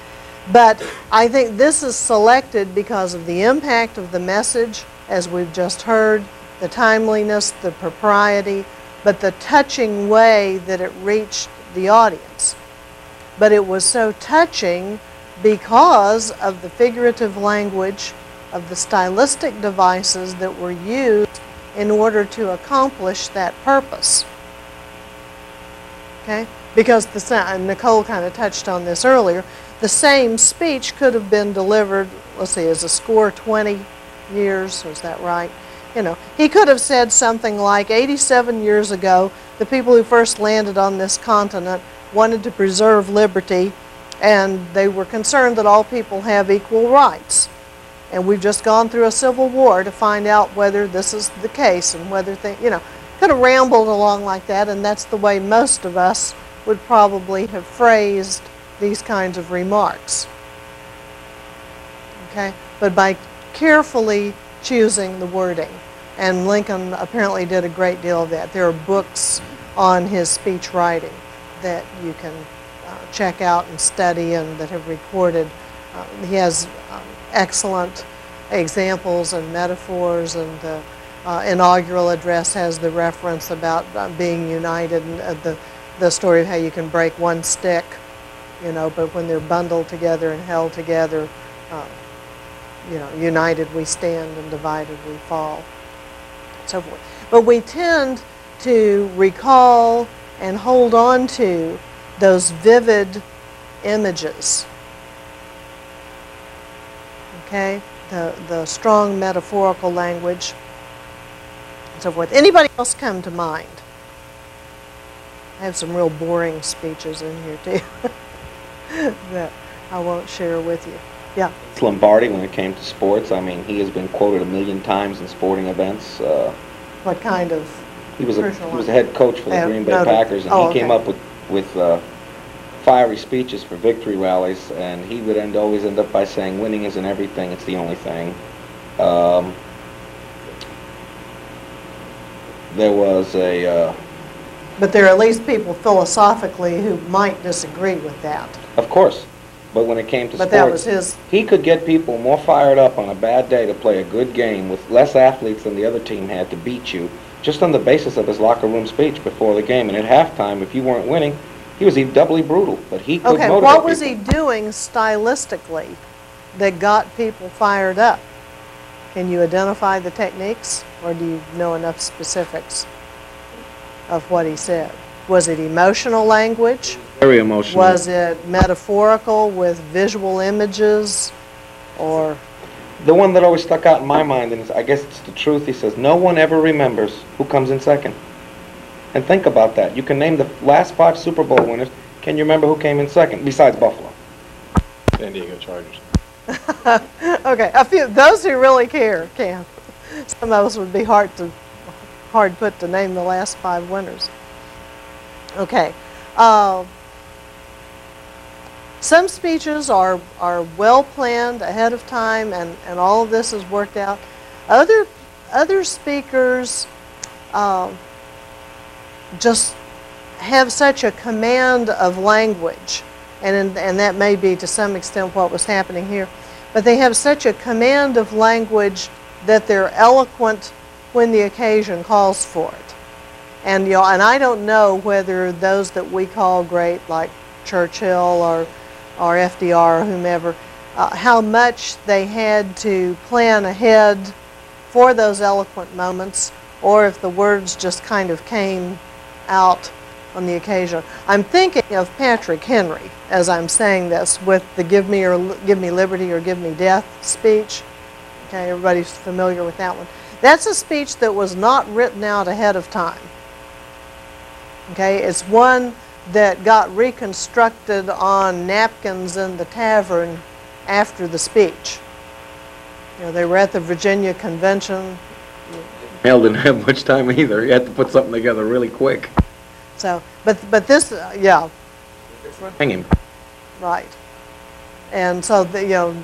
But I think this is selected because of the impact of the message, as we've just heard, the timeliness, the propriety, but the touching way that it reached the audience. But it was so touching because of the figurative language, of the stylistic devices that were used in order to accomplish that purpose. Okay? Because and Nicole kind of touched on this earlier, the same speech could have been delivered, let's see, as a score 20 years, was that right? He could have said something like, 87 years ago, the people who first landed on this continent wanted to preserve liberty, and they were concerned that all people have equal rights. And we've just gone through a civil war to find out whether this is the case and whether could have rambled along like that, and that's the way most of us would probably have phrased these kinds of remarks. Okay? But by carefully choosing the wording, and Lincoln apparently did a great deal of that. There are books on his speech writing that you can check out and study and that have recorded. He has excellent examples and metaphors, and the inaugural address has the reference about being united, and the story of how you can break one stick, you know, but when they're bundled together and held together, you know, united we stand and divided we fall, so forth. But we tend to recall and hold on to those vivid images, okay? The strong metaphorical language, and so forth. Anybody else come to mind? I have some real boring speeches in here too that I won't share with you. Yeah. It's Lombardi when it came to sports. I mean, he has been quoted 1,000,000 times in sporting events. What kind of? He was a head coach for the Green Bay Packers, and he came up with fiery speeches for victory rallies, and he would always end up by saying, "Winning isn't everything; it's the only thing." There was a. But there are at least people philosophically who might disagree with that. Of course, but when it came to sports, that was his. He could get people more fired up on a bad day to play a good game with less athletes than the other team had to beat you, just on the basis of his locker room speech before the game. And at halftime, if you weren't winning, he was doubly brutal. But he could motivate what was people. he doing stylistically that got people fired up? Can you identify the techniques, or do you know enough specifics of what he said? Was it emotional language? Very emotional. Was it metaphorical with visual images, or? The one that always stuck out in my mind, and I guess it's the truth, he says, "No one ever remembers who comes in second." And think about that. You can name the last 5 Super Bowl winners. Can you remember who came in second, besides Buffalo? San Diego Chargers. Okay, a few. Those who really care can. Some of us would be hard put to name the last 5 winners. Okay. Some speeches are well planned ahead of time, and all of this is worked out. Other speakers just have such a command of language, and that may be to some extent what was happening here, but they have such a command of language that they're eloquent when the occasion calls for it. And you know, and I don't know whether those that we call great, like Churchill or FDR or whomever, how much they had to plan ahead for those eloquent moments, or if the words just kind of came out on the occasion. I'm thinking of Patrick Henry as I'm saying this with the give me liberty or give me death speech. Okay, everybody's familiar with that one. That's a speech that was not written out ahead of time. Okay, it's one that got reconstructed on napkins in the tavern after the speech. You know, they were at the Virginia Convention. Hale didn't have much time either. He had to put something together really quick. So, but this, yeah. Hang him. Right. And so, you know,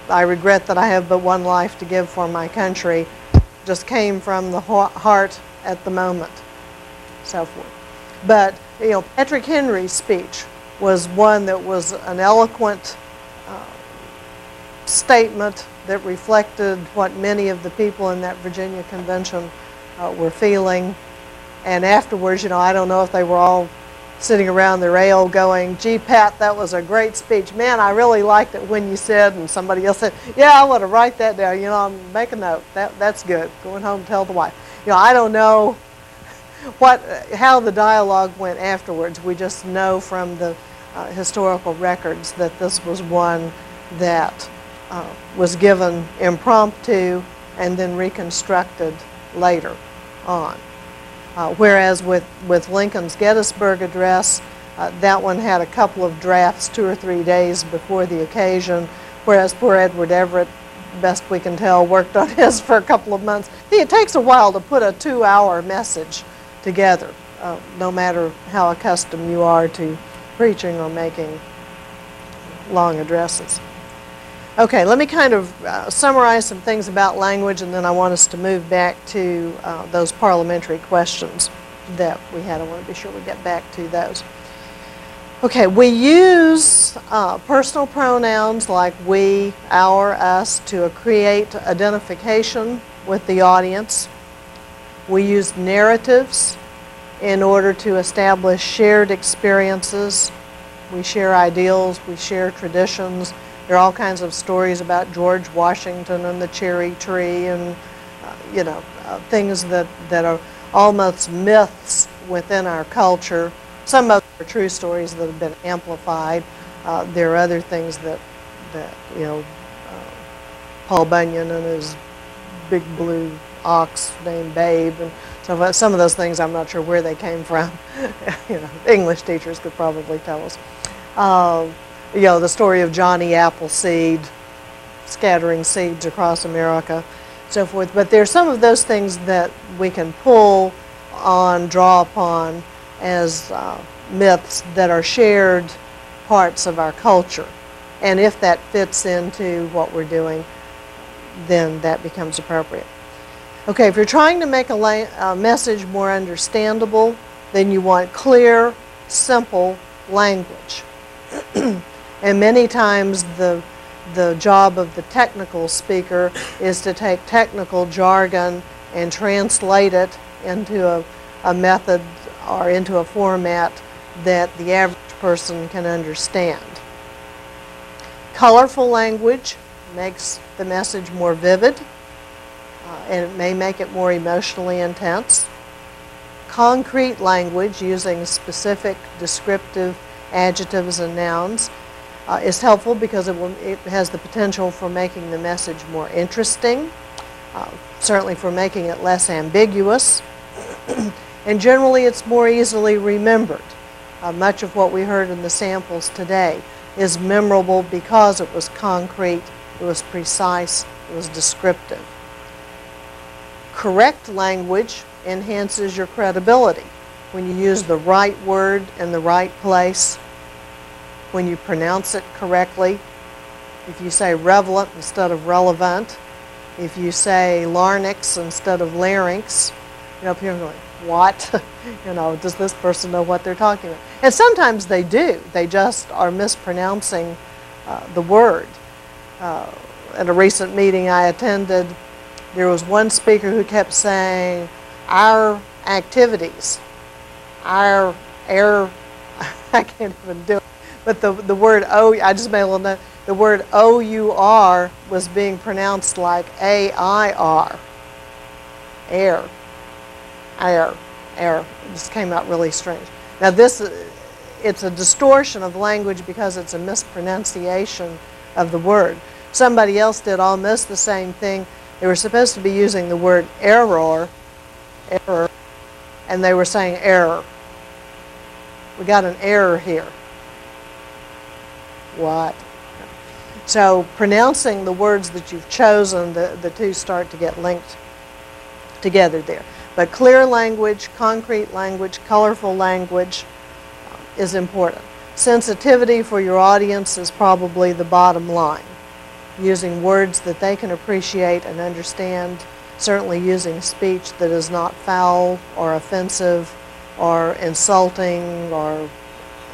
I regret that I have but one life to give for my country. Just came from the heart at the moment, so forth. But, you know, Patrick Henry's speech was one that was an eloquent statement that reflected what many of the people in that Virginia Convention were feeling. And afterwards, you know, I don't know if they were all sitting around their ale going, "Gee, Pat, that was a great speech. Man, I really liked it when you said," and somebody else said, "Yeah, I want to write that down. You know, make a note. That's good. Going home, tell the wife." You know, I don't know how the dialogue went afterwards. We just know from the historical records that this was one that was given impromptu and then reconstructed later on. Whereas with Lincoln's Gettysburg address, that one had a couple of drafts 2 or 3 days before the occasion, whereas poor Edward Everett, best we can tell, worked on his for a couple of months. See, it takes a while to put a 2-hour message together, no matter how accustomed you are to preaching or making long addresses. Okay, let me kind of summarize some things about language, and then I want us to move back to those parliamentary questions that we had. I want to be sure we get back to those. Okay, we use personal pronouns like we, our, us to create identification with the audience. We use narratives in order to establish shared experiences. We share ideals, we share traditions. There are all kinds of stories about George Washington and the cherry tree and, things that are almost myths within our culture. Some of them are true stories that have been amplified. There are other things that Paul Bunyan and his big blue ox named Babe, and so some of those things I'm not sure where they came from. English teachers could probably tell us. The story of Johnny Appleseed scattering seeds across America, so forth. But there's some of those things that we can pull on, draw upon as myths that are shared parts of our culture. And if that fits into what we're doing, then that becomes appropriate. Okay, if you're trying to make a message more understandable, then you want clear, simple language. And many times the job of the technical speaker is to take technical jargon and translate it into a method or into a format that the average person can understand. Colorful language makes the message more vivid, and it may make it more emotionally intense. Concrete language using specific descriptive adjectives and nouns is helpful because it has the potential for making the message more interesting, certainly for making it less ambiguous, and generally it's more easily remembered. Much of what we heard in the samples today is memorable because it was concrete, it was precise, it was descriptive. Correct language enhances your credibility when you use the right word in the right place, when you pronounce it correctly. If you say relevant instead of relevant, if you say larynx instead of larynx, people are going, what? Does this person know what they're talking about? And sometimes they do. They just are mispronouncing the word. At a recent meeting I attended, there was one speaker who kept saying, our activities, our air, I can't even do it, but the word O, I just made a little note, the word O-U-R was being pronounced like A-I-R, air. It just came out really strange. Now it's a distortion of language because it's a mispronunciation of the word. Somebody else did almost the same thing. They were supposed to be using the word error, and they were saying error. We got an error here. What? So pronouncing the words that you've chosen, the two start to get linked together there. But clear language, concrete language, colorful language is important. Sensitivity for your audience is probably the bottom line. Using words that they can appreciate and understand, certainly using speech that is not foul or offensive or insulting or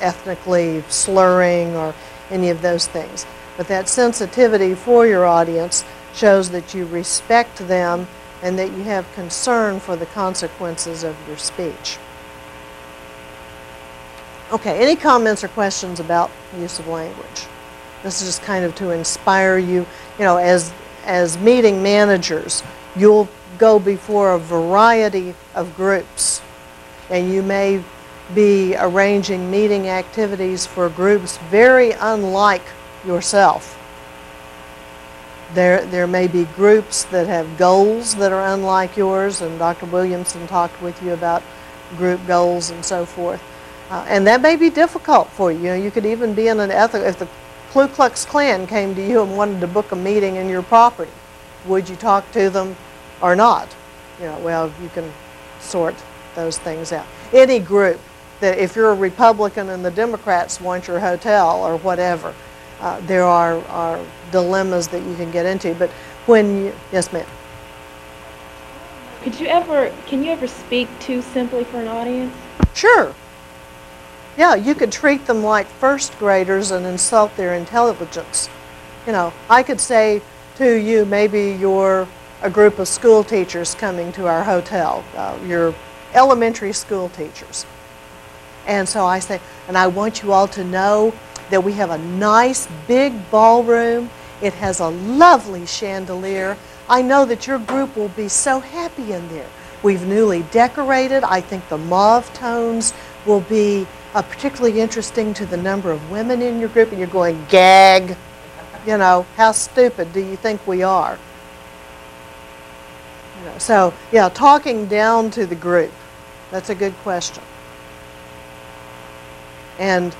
ethnically slurring or any of those things. But that sensitivity for your audience shows that you respect them and that you have concern for the consequences of your speech. Okay, any comments or questions about use of language? This is just kind of to inspire you. As meeting managers, you'll go before a variety of groups, and you may be arranging meeting activities for groups very unlike yourself. There may be groups that have goals that are unlike yours, and Dr. Williamson talked with you about group goals and so forth. And that may be difficult for you. You could even be in an ethical, if the Ku Klux Klan came to you and wanted to book a meeting in your property, would you talk to them or not? Well, you can sort those things out. Any group that if you're a Republican and the Democrats want your hotel or whatever, there are dilemmas that you can get into. But when you, yes, ma'am. Can you ever speak too simply for an audience? Sure. Yeah, you could treat them like first graders and insult their intelligence. I could say to you, maybe you're a group of school teachers coming to our hotel. You're elementary school teachers. And so I say, and I want you all to know that we have a nice big ballroom. It has a lovely chandelier. I know that your group will be so happy in there. We've newly decorated. I think the mauve tones will be particularly interesting to the number of women in your group. And you're going, gag. You know, how stupid do you think we are? You know, so, yeah, talking down to the group. That's a good question. And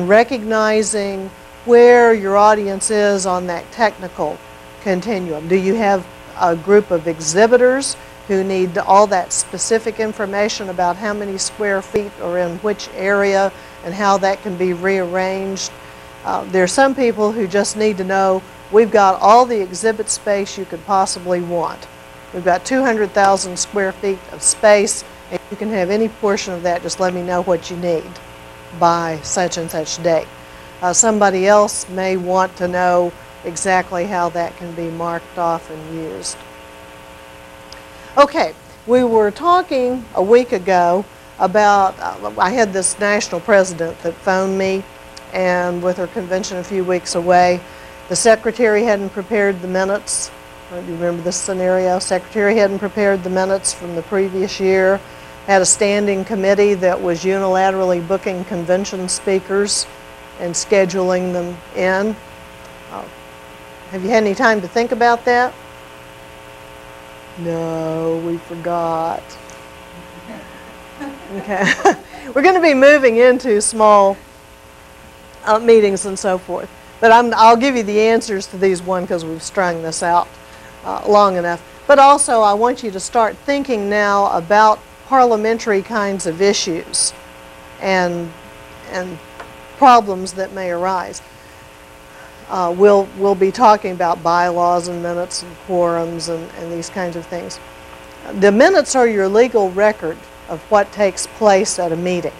recognizing where your audience is on that technical continuum. Do you have a group of exhibitors who need all that specific information about how many square feet are in which area and how that can be rearranged? There are some people who just need to know, we've got all the exhibit space you could possibly want. We've got 200,000 square feet of space, and you can have any portion of that. Just let me know what you need by such and such date. Somebody else may want to know exactly how that can be marked off and used. Okay, we were talking a week ago about, I had this national president that phoned me, and with her convention a few weeks away, the secretary hadn't prepared the minutes. Do you remember this scenario? Secretary hadn't prepared the minutes from the previous year, had a standing committee that was unilaterally booking convention speakers and scheduling them in. Have you had any time to think about that? No, we forgot. Okay. We're going to be moving into small meetings and so forth. But I'll give you the answers to these one because we've strung this out long enough. But also I want you to start thinking now about parliamentary kinds of issues and problems that may arise. We'll be talking about bylaws and minutes and quorums and these kinds of things. The minutes are your legal record of what takes place at a meeting.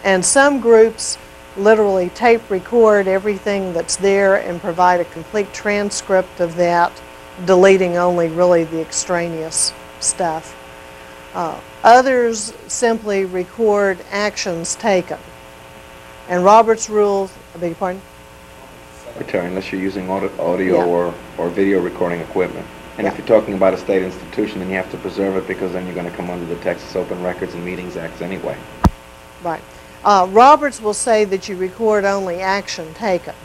And some groups literally tape record everything that's there and provide a complete transcript of that, deleting only really the extraneous stuff. Others simply record actions taken. And Robert's rules, I beg your pardon? Unless you're using audio Yeah. or video recording equipment. And if you're talking about a state institution, then you have to preserve it because then you're going to come under the Texas Open Records and Meetings Act anyway. Right. Roberts will say that you record only action taken,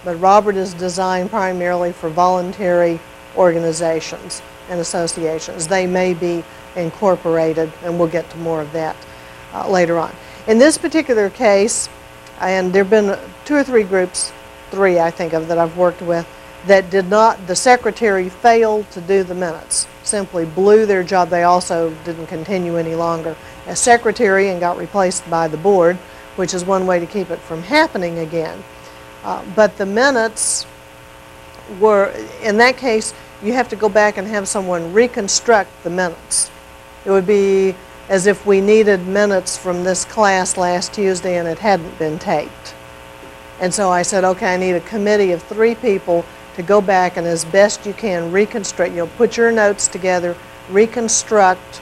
but Robert is designed primarily for voluntary organizations and associations. They may be incorporated, and we'll get to more of that later on. In this particular case, and there have been 2 or 3 groups, 3 I think of that I've worked with, that did not, the secretary failed to do the minutes, simply blew their job. They also didn't continue any longer as secretary and got replaced by the board, which is one way to keep it from happening again. But the minutes were, in that case, you have to go back and have someone reconstruct the minutes. It would be as if we needed minutes from this class last Tuesday and it hadn't been taped. And so I said, okay, I need a committee of 3 people to go back and as best you can reconstruct, put your notes together, reconstruct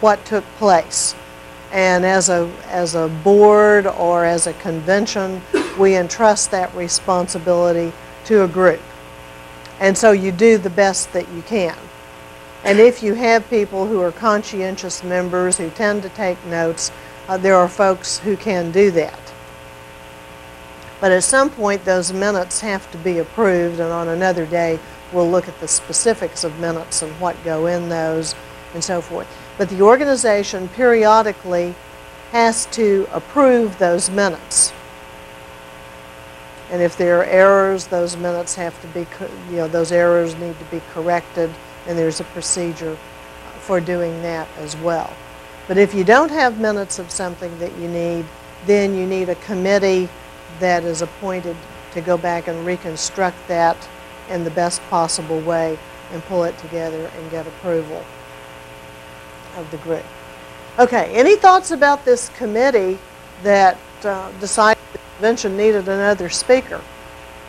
what took place. And as a board or as a convention, we entrust that responsibility to a group. And so you do the best that you can. And if you have people who are conscientious members who tend to take notes, there are folks who can do that. But at some point, those minutes have to be approved, and on another day, we'll look at the specifics of minutes and what go in those and so forth. But the organization periodically has to approve those minutes. And if there are errors, those minutes have to be, those errors need to be corrected, and there's a procedure for doing that as well. But if you don't have minutes of something that you need, then you need a committee that is appointed to go back and reconstruct that in the best possible way and pull it together and get approval of the group. Okay, any thoughts about this committee that decided the convention needed another speaker?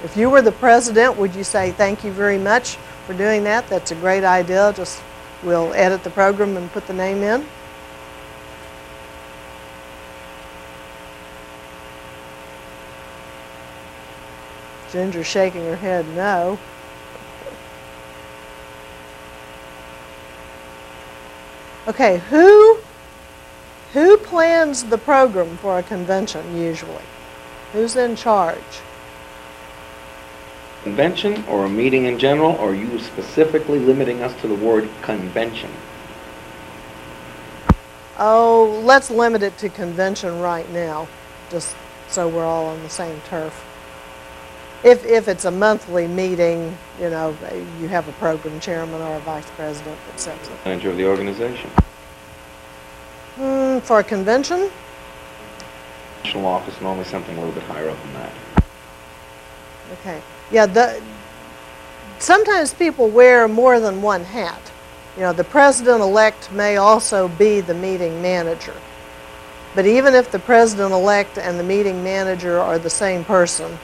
If you were the president, would you say thank you very much for doing that? That's a great idea. Just we'll edit the program and put the name in. Ginger's shaking her head no. Okay, who plans the program for a convention usually? Who's in charge? Convention or a meeting in general, or are you specifically limiting us to the word convention? Oh, let's limit it to convention right now, just so we're all on the same turf. If it's a monthly meeting, you know, you have a program chairman or a vice president that sets it. Manager of the organization. For a convention? National office, normally something a little bit higher up than that. Okay. Yeah, sometimes people wear more than one hat. You know, the president-elect may also be the meeting manager. But even if the president-elect and the meeting manager are the same person,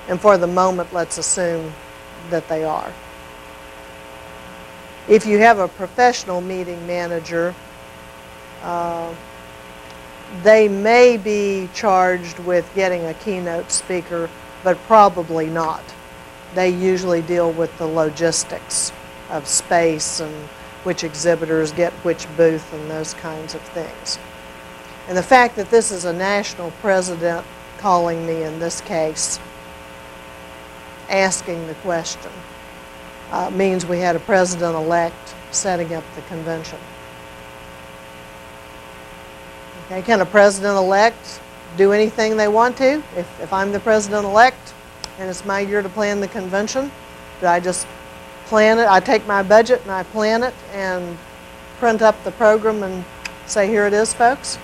and for the moment, let's assume that they are. If you have a professional meeting manager, they may be charged with getting a keynote speaker, but probably not. They usually deal with the logistics of space and which exhibitors get which booth and those kinds of things. And the fact that this is a national president calling me in this case, asking the question, means we had a president-elect setting up the convention. Okay, can a president-elect do anything they want to? If I'm the president-elect and it's my year to plan the convention, do I just plan it? I take my budget and I plan it and print up the program and say, here it is, folks?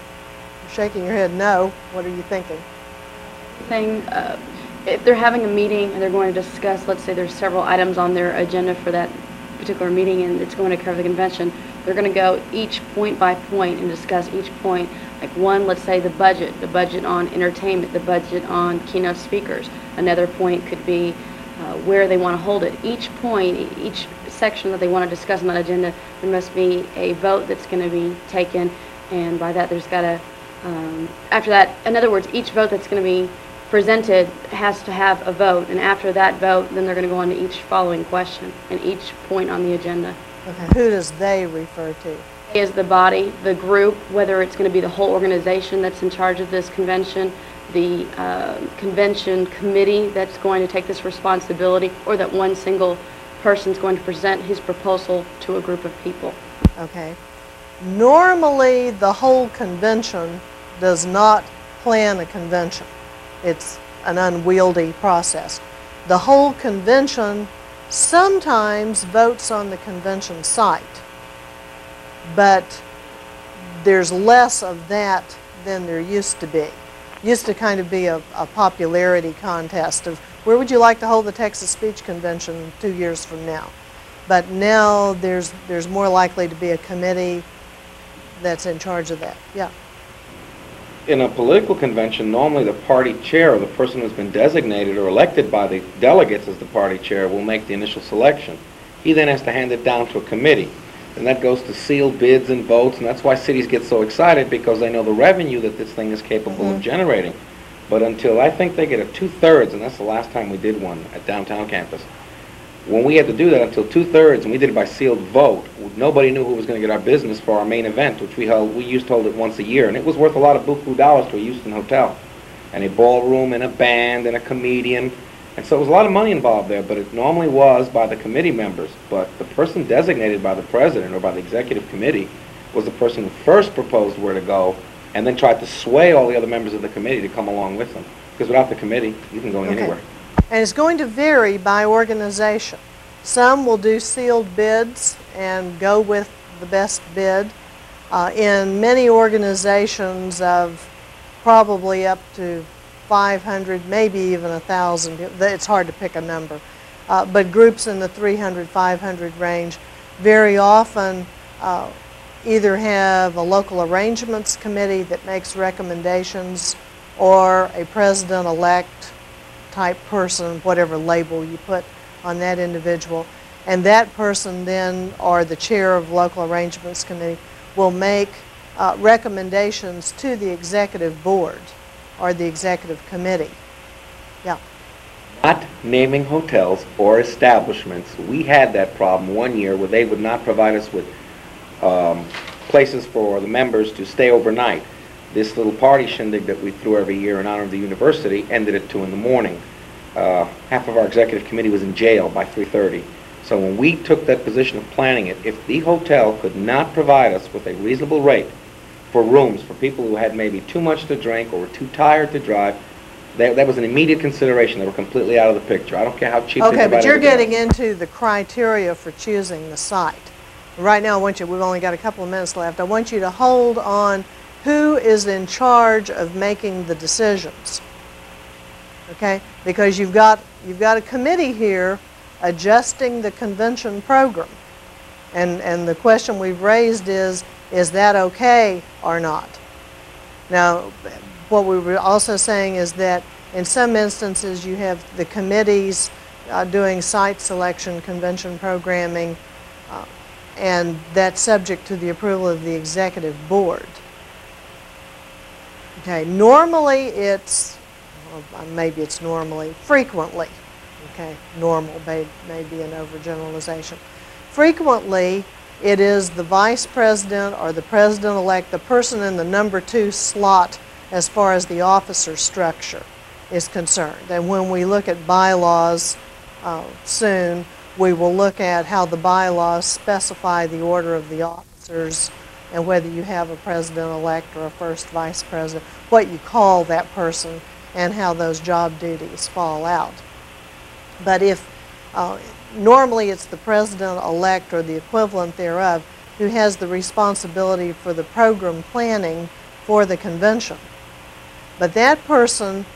You're shaking your head no. What are you thinking? If they're having a meeting and they're going to discuss, let's say there's several items on their agenda for that particular meeting and it's going to cover the convention, they're going to go each point by point and discuss each point. Like one, let's say the budget on entertainment, the budget on keynote speakers. Another point could be where they want to hold it. Each point, each section that they want to discuss on that agenda, there must be a vote that's going to be taken, and by that there's got to, after that, in other words, each vote that's going to be presented has to have a vote, and after that vote, then they're going to go on to each following question and each point on the agenda. Okay, who does they refer to? Is the body, the group, whether it's going to be the whole organization that's in charge of this convention, the convention committee that's going to take this responsibility, or that one single person's going to present his proposal to a group of people. Okay. Normally, the whole convention does not plan a convention. It's an unwieldy process. The whole convention sometimes votes on the convention site, but there's less of that than there used to be. Used to kind of be a popularity contest of where would you like to hold the Texas Speech Convention 2 years from now. But now there's more likely to be a committee that's in charge of that. Yeah. In a political convention, normally the party chair, or the person who's been designated or elected by the delegates as the party chair, will make the initial selection. He then has to hand it down to a committee. And that goes to sealed bids and votes, and that's why cities get so excited, because they know the revenue that this thing is capable of generating. But until I think they get a 2/3, and that's the last time we did one at downtown campus, when we had to do that until 2/3, and we did it by sealed vote, nobody knew who was going to get our business for our main event, which we used to hold it once a year, and it was worth a lot of buku dollars to a Houston hotel, and a ballroom and a band and a comedian. And so it was a lot of money involved there, but it normally was by the committee members. But the person designated by the president or by the executive committee was the person who first proposed where to go and then tried to sway all the other members of the committee to come along with them. Because without the committee, you can go anywhere. And it's going to vary by organization. Some will do sealed bids and go with the best bid. In many organizations of probably up to 500, maybe even 1,000. It's hard to pick a number. But groups in the 300, 500 range very often either have a local arrangements committee that makes recommendations, or a president-elect type person, whatever label you put on that individual. And that person then, or the chair of local arrangements committee, will make recommendations to the executive board or the executive committee. Yeah. Not naming hotels or establishments. We had that problem one year where they would not provide us with places for the members to stay overnight. This little party shindig that we threw every year in honor of the university ended at 2 in the morning. Half of our executive committee was in jail by 3:30. So when we took that position of planning it, if the hotel could not provide us with a reasonable rate for rooms for people who had maybe too much to drink or were too tired to drive, that was an immediate consideration. They were completely out of the picture. I don't care how cheap they Okay, provided but you're everything getting else. into the criteria for choosing the site. Right now, we've only got a couple of minutes left. I want you to hold on who is in charge of making the decisions. Okay? Because you've got a committee here adjusting the convention program. And the question we've raised is that okay or not? Now, what we were also saying is that in some instances you have the committees doing site selection, convention programming, and that's subject to the approval of the executive board. Okay, normally it's, well, maybe it's normally, frequently, okay, normal may be an overgeneralization. Frequently, it is the vice president or the president-elect, the person in the number 2 slot as far as the officer structure is concerned. And when we look at bylaws soon, we will look at how the bylaws specify the order of the officers and whether you have a president-elect or a first vice president, what you call that person, and how those job duties fall out. But if normally it's the president-elect or the equivalent thereof who has the responsibility for the program planning for the convention. But that person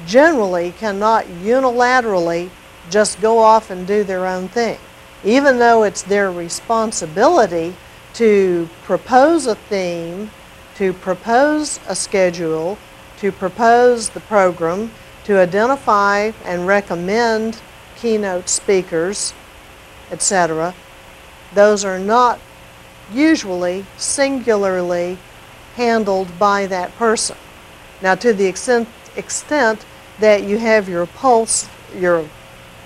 generally cannot unilaterally just go off and do their own thing. Even though it's their responsibility to propose a theme, to propose a schedule, to propose the program, to identify and recommend keynote speakers, etc., those are not usually singularly handled by that person. Now, to the extent that you have your pulse, your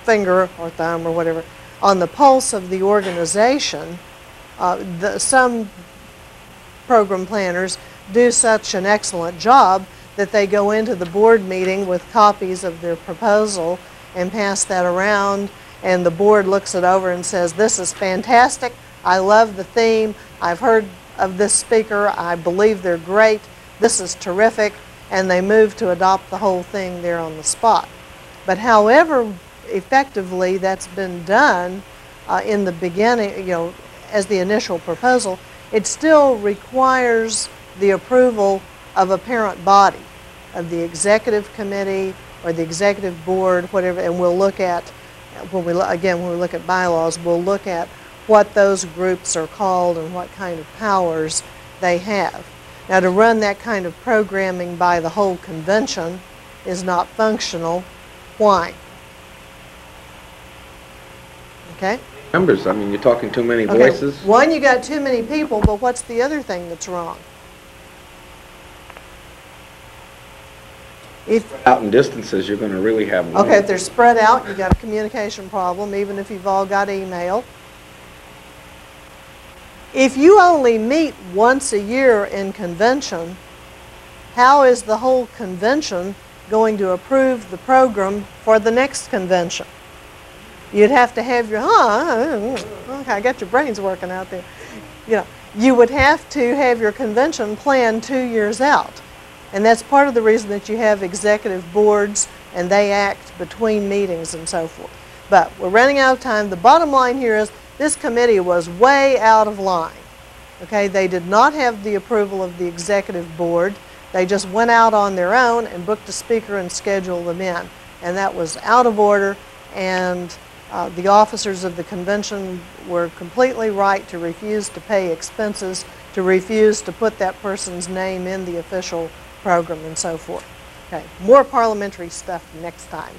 finger or thumb or whatever, on the pulse of the organization, some program planners do such an excellent job that they go into the board meeting with copies of their proposal and pass that around, and the board looks it over and says, this is fantastic, I love the theme, I've heard of this speaker, I believe they're great, this is terrific, and they move to adopt the whole thing there on the spot. But however effectively that's been done in the beginning, as the initial proposal, it still requires the approval of a parent body, of the executive committee or the executive board, whatever, and we'll look at, when we look at bylaws, we'll look at what those groups are called and what kind of powers they have. Now, to run that kind of programming by the whole convention is not functional. Why? Okay? Members, I mean, you're talking too many Okay. voices. One, you got too many people, but what's the other thing that's wrong? Out in distances, you're going to really have one. Okay, if they're spread out, you got a communication problem, even if you've all got email. If you only meet once a year in convention, how is the whole convention going to approve the program for the next convention? You'd have to have your, okay, I got your brains working out there. You would have to have your convention planned 2 years out. And that's part of the reason that you have executive boards and they act between meetings and so forth. But we're running out of time. The bottom line here is this committee was way out of line. Okay, they did not have the approval of the executive board. They just went out on their own and booked a speaker and scheduled them in. And that was out of order, and the officers of the convention were completely right to refuse to pay expenses, to refuse to put that person's name in the official program and so forth. Okay, more parliamentary stuff next time.